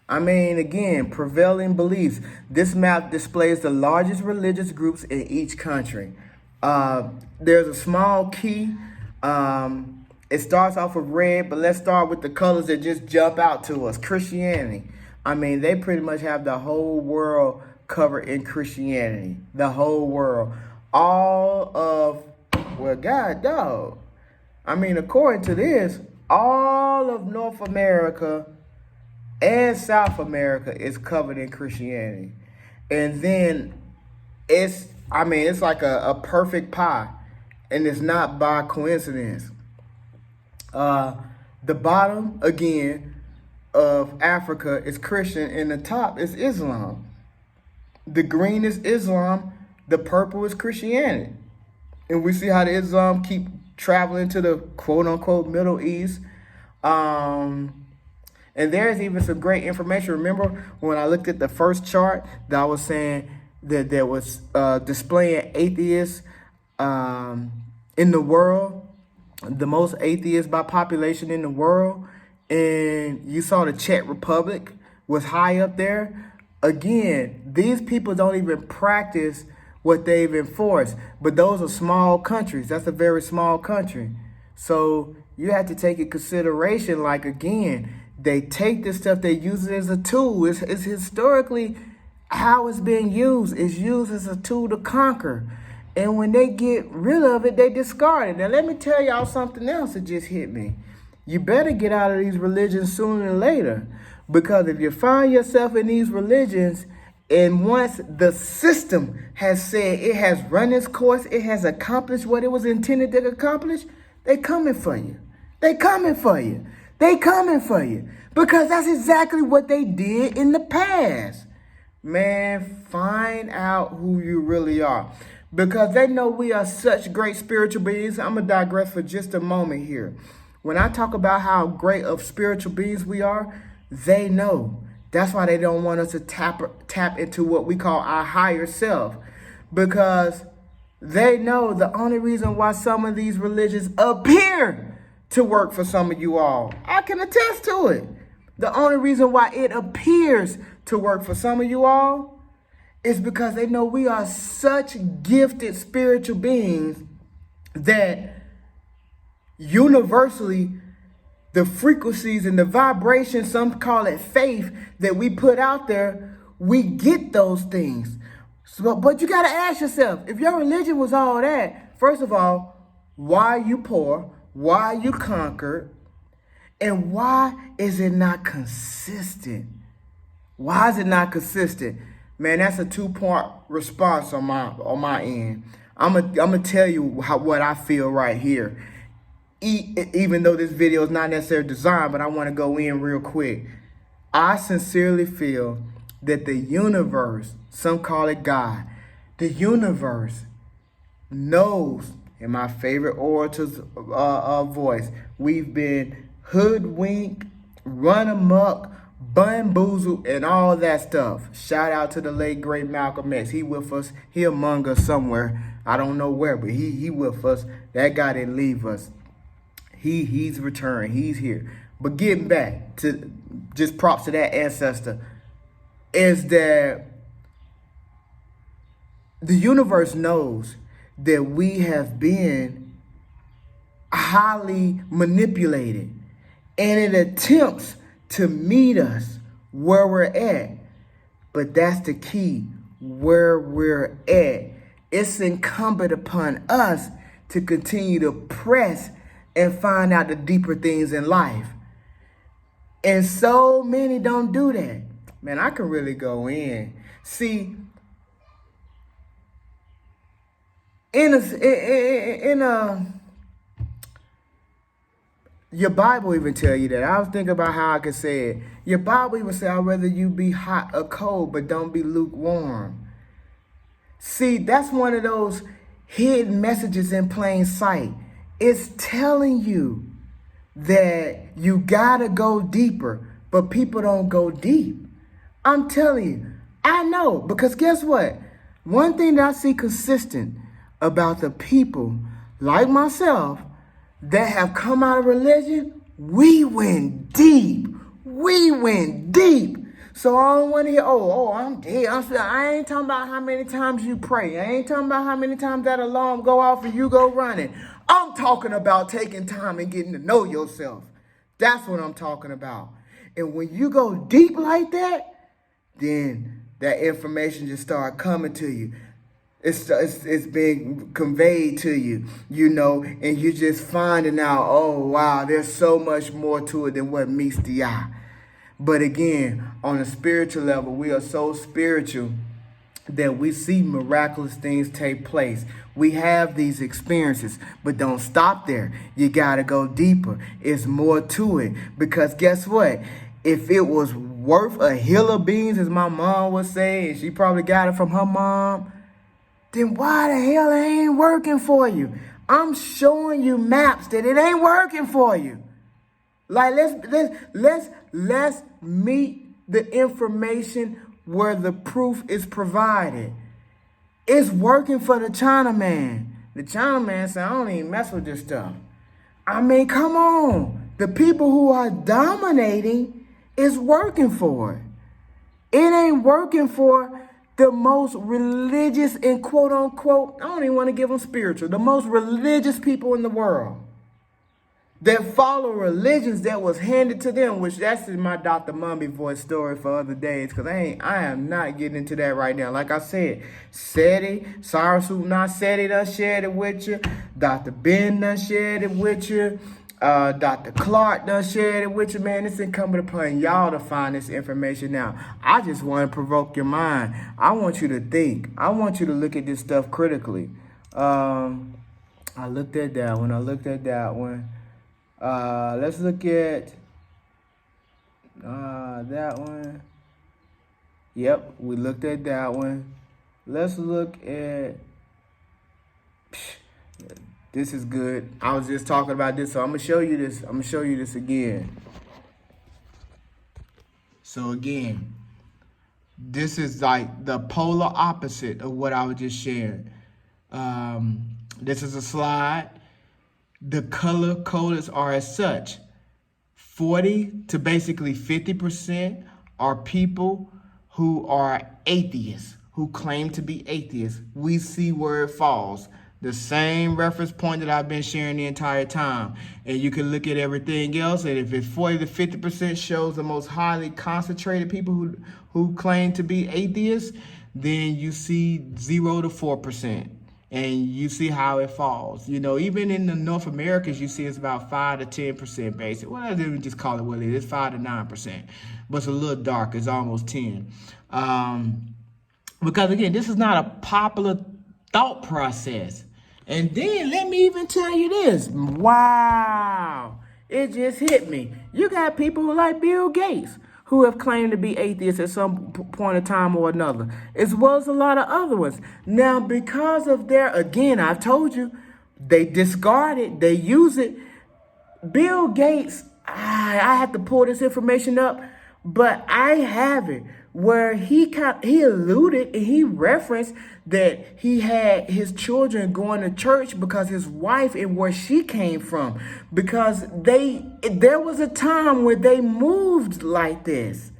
Again, prevailing beliefs. This map displays the largest religious groups in each country. There's a small key. It starts off with red, but let's start with the colors that just jump out to us. Christianity. They pretty much have the whole world covered in Christianity. The whole world. God, dog. According to this, all of North America and South America is covered in Christianity. And then it's like a perfect pie. And it's not by coincidence. The bottom, again, of Africa is Christian, and the top is Islam. The green is Islam, the purple is Christianity. And we see how the Islam keep traveling to the quote-unquote Middle East. And there's even some great information. Remember when I looked at the first chart that I was saying that there was displaying atheists in the world, the most atheists by population in the world. And you saw the Czech Republic was high up there. Again, these people don't even practice what they've enforced. But those are small countries. That's a very small country. So you have to take in consideration, like, again, they take this stuff, they use it as a tool. It's historically how it's being used. It's used as a tool to conquer. And when they get rid of it, they discard it. Now, let me tell y'all something else that just hit me. You better get out of these religions sooner than later. Because if you find yourself in these religions, and once the system has said it has run its course, it has accomplished what it was intended to accomplish, they coming for you. They coming for you. They coming for you. Because that's exactly what they did in the past. Man, find out who you really are. Because they know we are such great spiritual beings. I'm going to digress for just a moment here. When I talk about how great of spiritual beings we are, they know. That's why they don't want us to tap into what we call our higher self. Because they know the only reason why some of these religions appear to work for some of you all, I can attest to it. The only reason why it appears to work for some of you all is because they know we are such gifted spiritual beings that universally the frequencies and the vibrations, some call it faith, that we put out there, we get those things. So, but you got to ask yourself, if your religion was all that, first of all, why are you poor? Why are you conquered? And why is it not consistent? Why is it not consistent? Man, that's a two-part response on my end. I'm gonna tell you what I feel right here. Even though this video is not necessarily designed, but I want to go in real quick. I sincerely feel that the universe, some call it God, the universe knows, in my favorite orator's voice, we've been hoodwinked, run amok, bamboozled, and all that stuff. Shout out to the late great Malcolm X. He with us. He among us somewhere. I don't know where, but he with us. That guy didn't leave us. He's returned. He's here. But getting back to just props to that ancestor, is that the universe knows that we have been highly manipulated, and it attempts to meet us where we're at. But that's the key, where we're at. It's incumbent upon us to continue to press and find out the deeper things in life. And so many don't do that. Man, I can really go in. See, your Bible even tell you that. I was thinking about how I could say it. Your Bible even say, I'd rather you be hot or cold, but don't be lukewarm. See, that's one of those hidden messages in plain sight. It's telling you that you gotta go deeper, but people don't go deep. I'm telling you, I know, because guess what? One thing that I see consistent about the people like myself that have come out of religion, we went deep. We went deep. So I don't want to hear, I'm dead. I ain't talking about how many times you pray. I ain't talking about how many times that alarm go off and you go running. I'm talking about taking time and getting to know yourself. That's what I'm talking about. And when you go deep like that, then that information just start coming to you. It's being conveyed to you, and you're just finding out, oh, wow, there's so much more to it than what meets the eye. But again, on a spiritual level, we are so spiritual that we see miraculous things take place. We have these experiences, but don't stop there. You got to go deeper. It's more to it. Because guess what? If it was worth a hill of beans, as my mom would say, and she probably got it from her mom, then why the hell it ain't working for you? I'm showing you maps that it ain't working for you. Like, let's meet the information where the proof is provided. It's working for the Chinaman. The Chinaman said, I don't even mess with this stuff. I mean, come on. The people who are dominating is working for it. It ain't working for the most religious and quote unquote, I don't even want to give them spiritual, the most religious people in the world that follow religions that was handed to them, which that's in my Dr. Mummy voice story for other days, because I am not getting into that right now. Like I said, Seti, Sara, Suten, Seti done shared it with you. Dr. Ben done shared it with you. Dr. Clarke done shared it with you, man. It's incumbent upon y'all to find this information now. I just want to provoke your mind. I want you to think. I want you to look at this stuff critically. I looked at that one. Let's look at that one. Yep, we looked at that one. Let's look at... This is good. I was just talking about this, so I'm going to show you this. I'm going to show you this again. So again, this is like the polar opposite of what I was just sharing. This is a slide. The color coders are as such. 40 to basically 50% are people who are atheists, who claim to be atheists. We see where it falls. The same reference point that I've been sharing the entire time. And you can look at everything else, and if it's 40 to 50% shows the most highly concentrated people who claim to be atheists, then you see 0 to 4%. And you see how it falls. Even in the North Americas, you see it's about 5 to 10% basic. Well, let me just call it what it is. It's 5 to 9%. But it's a little dark. It's almost 10. Because, again, this is not a popular thought process. And then let me even tell you this. Wow. It just hit me. You got people like Bill Gates who have claimed to be atheists at some point in time or another, as well as a lot of other ones. Now, because of again, I've told you, they discard it, they use it. Bill Gates, I have to pull this information up, but I have it where he alluded and he referenced that he had his children going to church because his wife and where she came from, because there was a time where they moved like this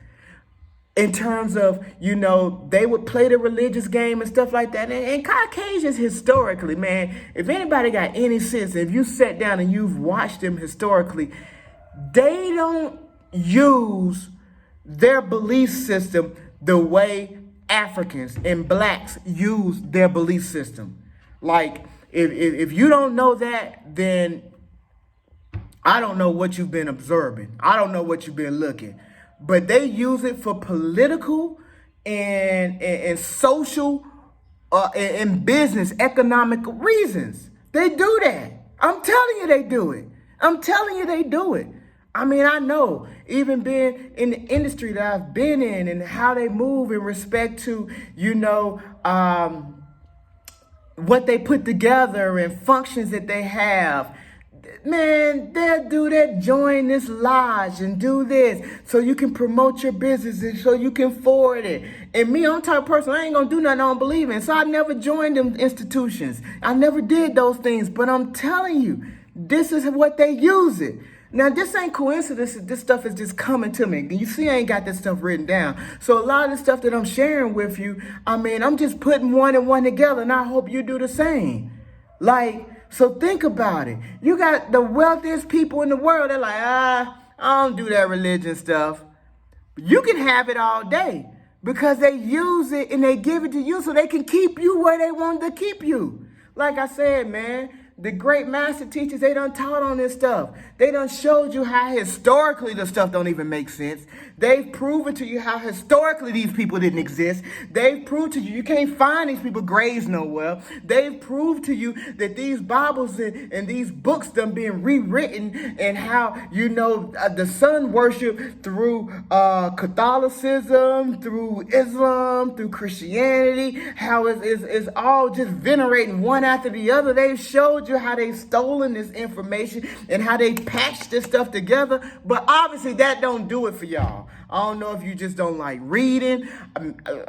in terms of, they would play the religious game and stuff like that. And Caucasians historically, man, if anybody got any sense, if you sat down and you've watched them historically, they don't use their belief system the way Africans and blacks use their belief system. Like, if you don't know that, then I don't know what you've been observing. I don't know what you've been looking. But they use it for political and social and business, economic reasons. They do that. I'm telling you they do it. I'm telling you they do it. I mean, I know, even being in the industry that I've been in and how they move in respect to, what they put together and functions that they have. Man, they'll do that, join this lodge and do this so you can promote your business and so you can forward it. And me, I'm the type of person, I ain't gonna do nothing I don't believe in. So I never joined them institutions. I never did those things. But I'm telling you, this is what they use it. Now, this ain't coincidence. This stuff is just coming to me. You see, I ain't got this stuff written down. So a lot of the stuff that I'm sharing with you, I mean, I'm just putting one and one together, and I hope you do the same. So think about it. You got the wealthiest people in the world. They're like, I don't do that religion stuff. You can have it all day because they use it and they give it to you so they can keep you where they want to keep you. Like I said, man, the great master teachers, they done taught on this stuff. They done showed you how historically the stuff don't even make sense. They've proven to you how historically these people didn't exist. They've proved to you you can't find these people graves nowhere. They've proved to you that these Bibles and these books done being rewritten and how, the sun worship through Catholicism, through Islam, through Christianity, how it's all just venerating one after the other. They've showed you how they've stolen this information and how they patched this stuff together. But obviously that don't do it for y'all. I don't know if you just don't like reading.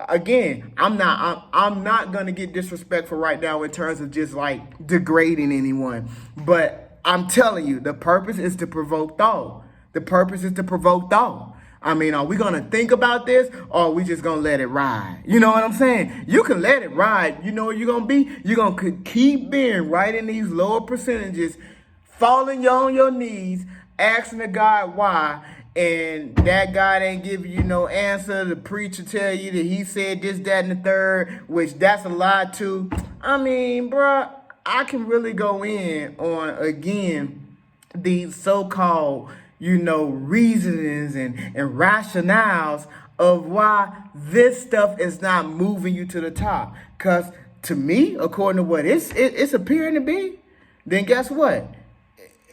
Again, I'm not gonna get disrespectful right now in terms of just like degrading anyone. But I'm telling you, the purpose is to provoke thought. The purpose is to provoke thought. I mean, are we going to think about this or are we just going to let it ride? You know what I'm saying? You can let it ride. You know what you're going to be? You're going to keep being right in these lower percentages, falling on your knees, asking the God why, and that God ain't giving you no answer. The preacher tell you that he said this, that, and the third, which that's a lie too. I mean, bruh, I can really go in on, again, these so-called reasonings and rationales of why this stuff is not moving you to the top. Because to me, according to what it's appearing to be, then guess what?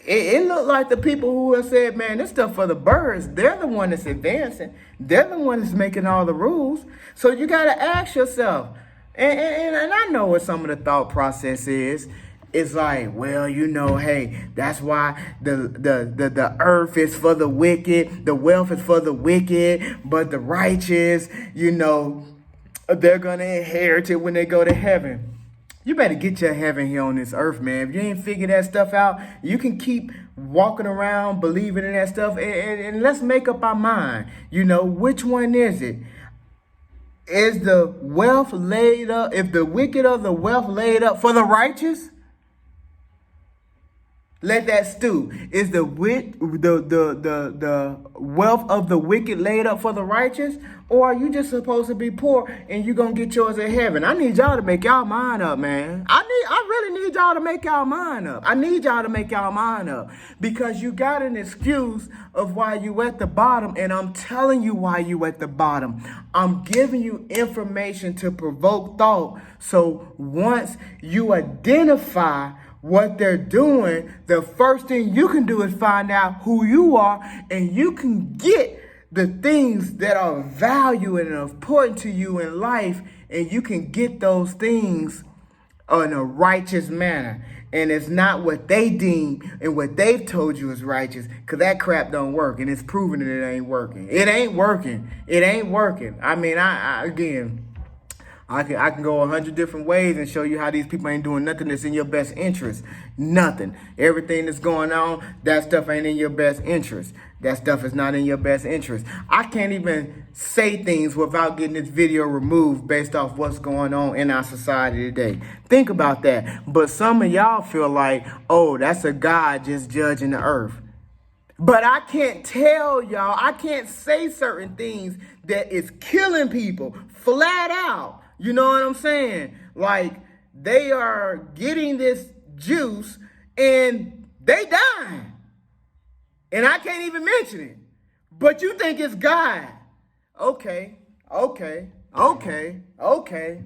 It looked like the people who have said, man, this stuff for the birds, they're the one that's advancing. They're the one that's making all the rules. So you got to ask yourself, and I know what some of the thought process is. It's like, well, hey, that's why the earth is for the wicked, the wealth is for the wicked, but the righteous, they're going to inherit it when they go to heaven. You better get your heaven here on this earth, man. If you ain't figured that stuff out, you can keep walking around believing in that stuff, and let's make up our mind. Which one is it? Is the wealth laid up, if the wicked or the wealth laid up for the righteous? Let that stew. Is the wealth of the wicked laid up for the righteous? Or are you just supposed to be poor and you gonna get yours in heaven? I need y'all to make y'all mind up, man. I really need y'all to make y'all mind up. I need y'all to make y'all mind up. Because you got an excuse of why you at the bottom, and I'm telling you why you at the bottom. I'm giving you information to provoke thought. So once you identify what they're doing, the first thing you can do is find out who you are, and you can get the things that are valuable and important to you in life, and you can get those things in a righteous manner. And it's not what they deem and what they've told you is righteous, because that crap don't work, and it's proven that it ain't working. It ain't working. It ain't working. I mean, I can go 100 different ways and show you how these people ain't doing nothing that's in your best interest. Nothing. Everything that's going on, that stuff ain't in your best interest. That stuff is not in your best interest. I can't even say things without getting this video removed based off what's going on in our society today. Think about that. But some of y'all feel like, oh, that's a God just judging the earth. But I can't tell y'all, I can't say certain things that is killing people flat out. You know what I'm saying? Like, they are getting this juice and they dying. And I can't even mention it. But you think it's God. Okay, okay, okay, okay.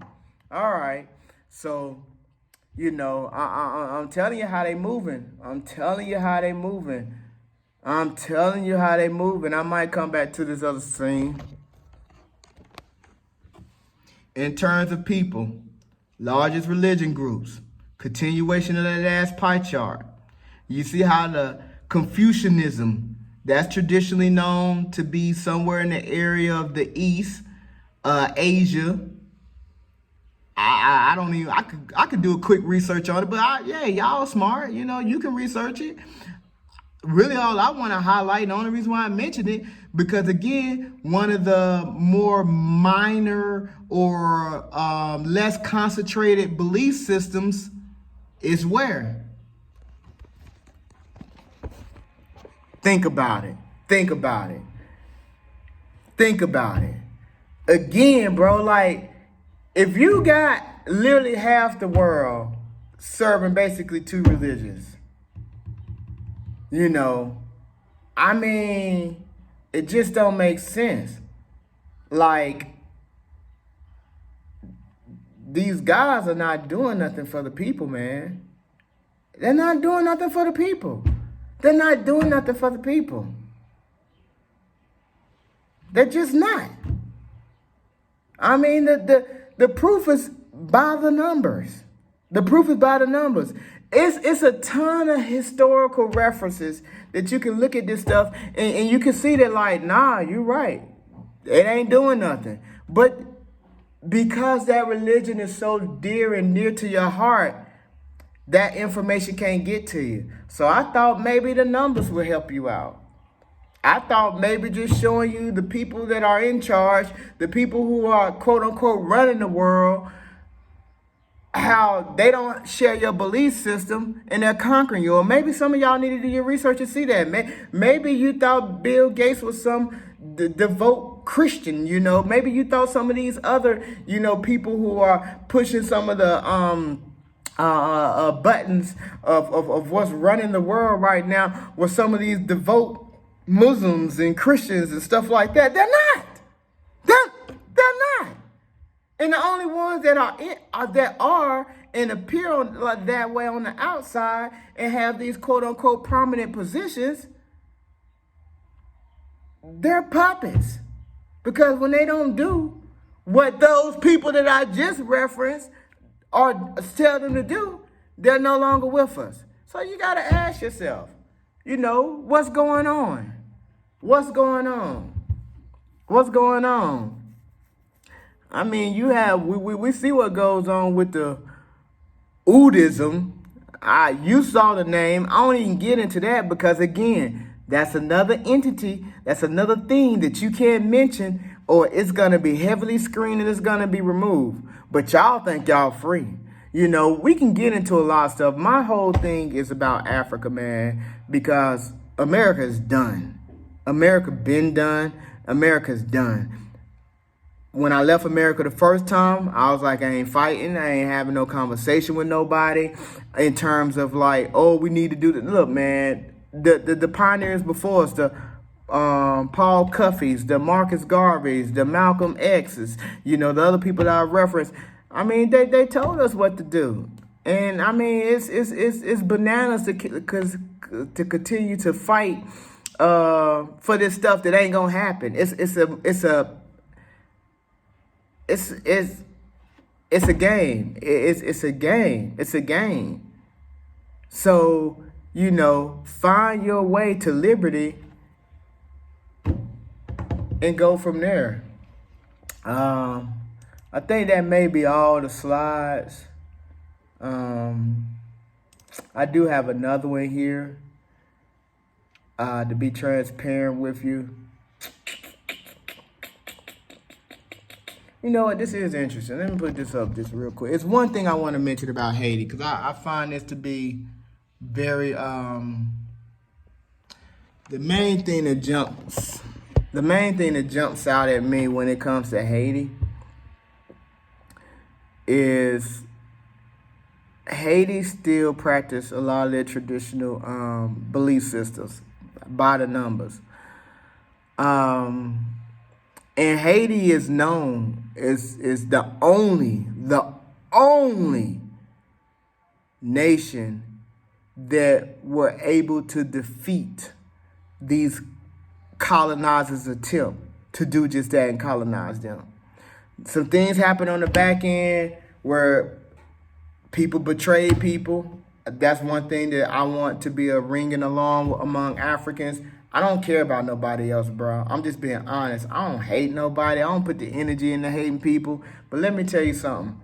All right. So, I'm telling you how they moving. I'm telling you how they moving. I'm telling you how they moving. I might come back to this other scene. In terms of people, largest religion groups, continuation of that last pie chart. You see how the Confucianism, that's traditionally known to be somewhere in the area of the East, Asia. I don't even, I could do a quick research on it, but yeah, y'all smart, you can research it. Really all I want to highlight, and the only reason why I mentioned it, because again, one of the more minor or less concentrated belief systems is where? Think about it. Think about it. Think about it. Again, bro, like, if you got literally half the world serving basically two religions, I mean, it just don't make sense. Like, these guys are not doing nothing for the people, man. They're not doing nothing for the people. They're not doing nothing for the people. They're just not. I mean, the proof is by the numbers. The proof is by the numbers. It's a ton of historical references that you can look at this stuff and you can see that, like, nah, you're right. It ain't doing nothing. But because that religion is so dear and near to your heart, that information can't get to you. So I thought maybe the numbers would help you out. I thought maybe just showing you the people that are in charge, the people who are quote unquote running the world, how they don't share your belief system and they're conquering you. Or maybe some of y'all need to do your research and see that. Maybe you thought Bill Gates was some devout Christian, Maybe you thought some of these other, people who are pushing some of the buttons of what's running the world right now were some of these devout Muslims and Christians and stuff like that. They're not. They're not. And the only ones that are and appear like that way on the outside and have these quote unquote prominent positions, they're puppets. Because when they don't do what those people that I just referenced or tell them to do, they're no longer with us. So you got to ask yourself, what's going on? What's going on? What's going on? I mean, we see what goes on with the Oudism. You saw the name. I don't even get into that because, again, that's another entity. That's another thing that you can't mention or it's going to be heavily screened and it's going to be removed. But y'all think y'all free. We can get into a lot of stuff. My whole thing is about Africa, man, because America is done. America been done. America's done. When I left America the first time, I was like, I ain't fighting. I ain't having no conversation with nobody in terms of like, oh, we need to do this. Look, man, the pioneers before us, the Paul Cuffeys, the Marcus Garveys, the Malcolm X's, the other people that I referenced. I mean, they told us what to do. And I mean, it's bananas to continue to fight for this stuff that ain't gonna happen. It's a game. It's a game. It's a game. So, find your way to liberty and go from there. I think that may be all the slides. I do have another one here to be transparent with you. You know what? This is interesting. Let me put this up just real quick. It's one thing I want to mention about Haiti because I find this to be very the main thing that jumps out at me when it comes to Haiti is Haiti still practice a lot of their traditional belief systems. by the numbers. And Haiti is known is the only nation that were able to defeat these colonizers' attempt to do just that and colonize them. Some things happened on the back end where people betrayed people. That's one thing that I want to be a ringing along among Africans. I don't care about nobody else, bro. I'm just being honest. I don't hate nobody. I don't put the energy into hating people. But let me tell you something.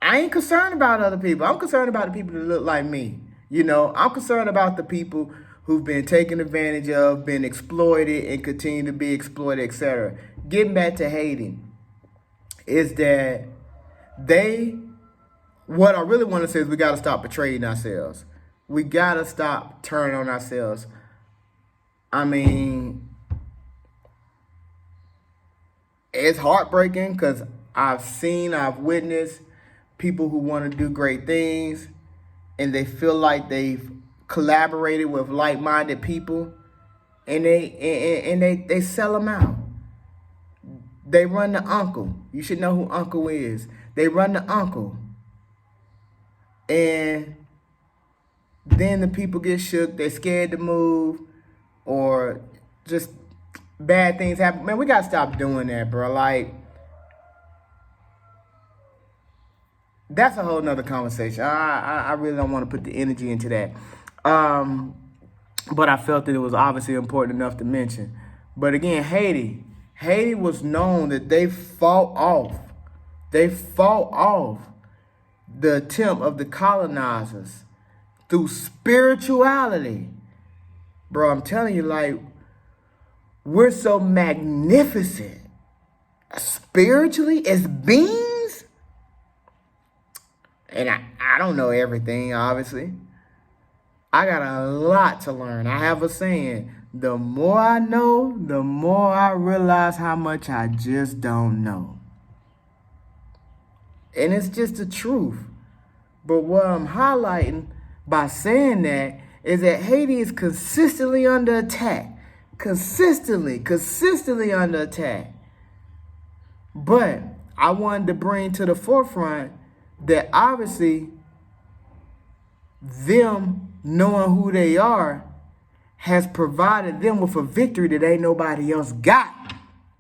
I ain't concerned about other people. I'm concerned about the people that look like me. You know, I'm concerned about the people who've been taken advantage of, been exploited, and continue to be exploited, etc. Getting back to Haiti, is that what I really want to say is we got to stop betraying ourselves. We got to stop turning on ourselves. I mean, it's heartbreaking because I've witnessed people who want to do great things and they feel like they've collaborated with like-minded people and they sell them out. They run the uncle. You should know who uncle is. They run the uncle. And then the people get shook. They're scared to move or just bad things happen. Man, we got to stop doing that, bro. Like, that's a whole nother conversation. I really don't want to put the energy into that. But I felt that it was obviously important enough to mention. But again, Haiti was known that they fought off the attempt of the colonizers through spirituality. Bro, I'm telling you, like, we're so magnificent spiritually as beings. And I don't know everything, obviously. I got a lot to learn. I have a saying, the more I know, the more I realize how much I just don't know. And it's just the truth. But what I'm highlighting by saying that is that Haiti is consistently under attack. Consistently under attack. But I wanted to bring to the forefront that obviously them knowing who they are has provided them with a victory that ain't nobody else got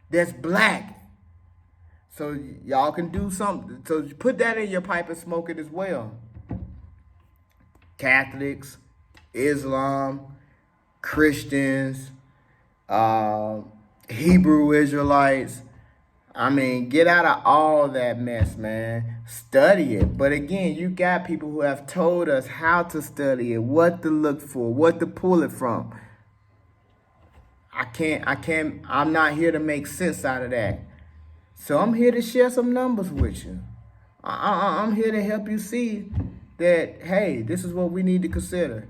that's black. So y'all can do something. So put that in your pipe and smoke it as well. Catholics, Islam, Christians, Hebrew Israelites. I mean, get out of all that mess, man. Study it. But again, you got people who have told us how to study it, what to look for, what to pull it from. I'm not here to make sense out of that. So I'm here to share some numbers with you. I'm here to help you see that, hey, this is what we need to consider.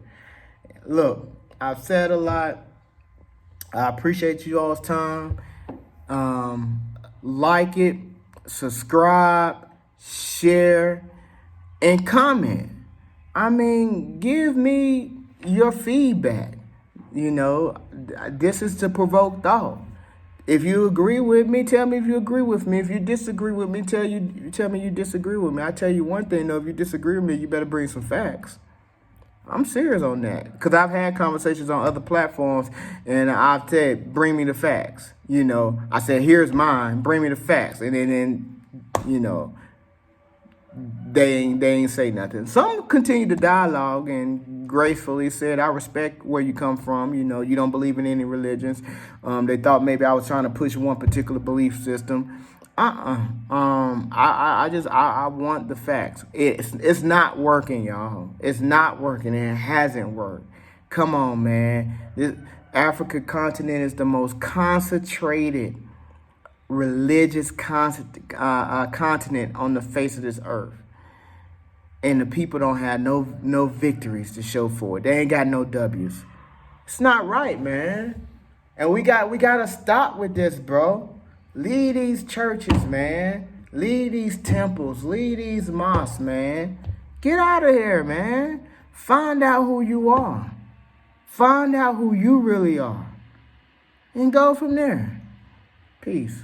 Look, I've said a lot. I appreciate you all's time. Like it, subscribe, share, and comment. I mean, give me your feedback. You know, this is to provoke thought. If you agree with me, tell me if you agree with me. If you disagree with me, tell me you disagree with me. I tell you one thing though, if you disagree with me, you better bring some facts. I'm serious on that because I've had conversations on other platforms and I've said, bring me the facts. You know, I said, here's mine, bring me the facts. And then you know, they ain't say nothing. Some continued the dialogue and gracefully said, I respect where you come from. You know, you don't believe in any religions. They thought maybe I was trying to push one particular belief system. I want the facts. It's not working, y'all. It's not working and it hasn't worked. Come on, man. This Africa continent is the most concentrated religious continent on the face of this earth. And the people don't have no victories to show for it. They ain't got no W's. It's not right, man. And we gotta stop with this, bro. Leave these churches, man. Leave these temples. Leave these mosques, man. Get out of here, man. Find out who you are. Find out who you really are and go from there. Peace.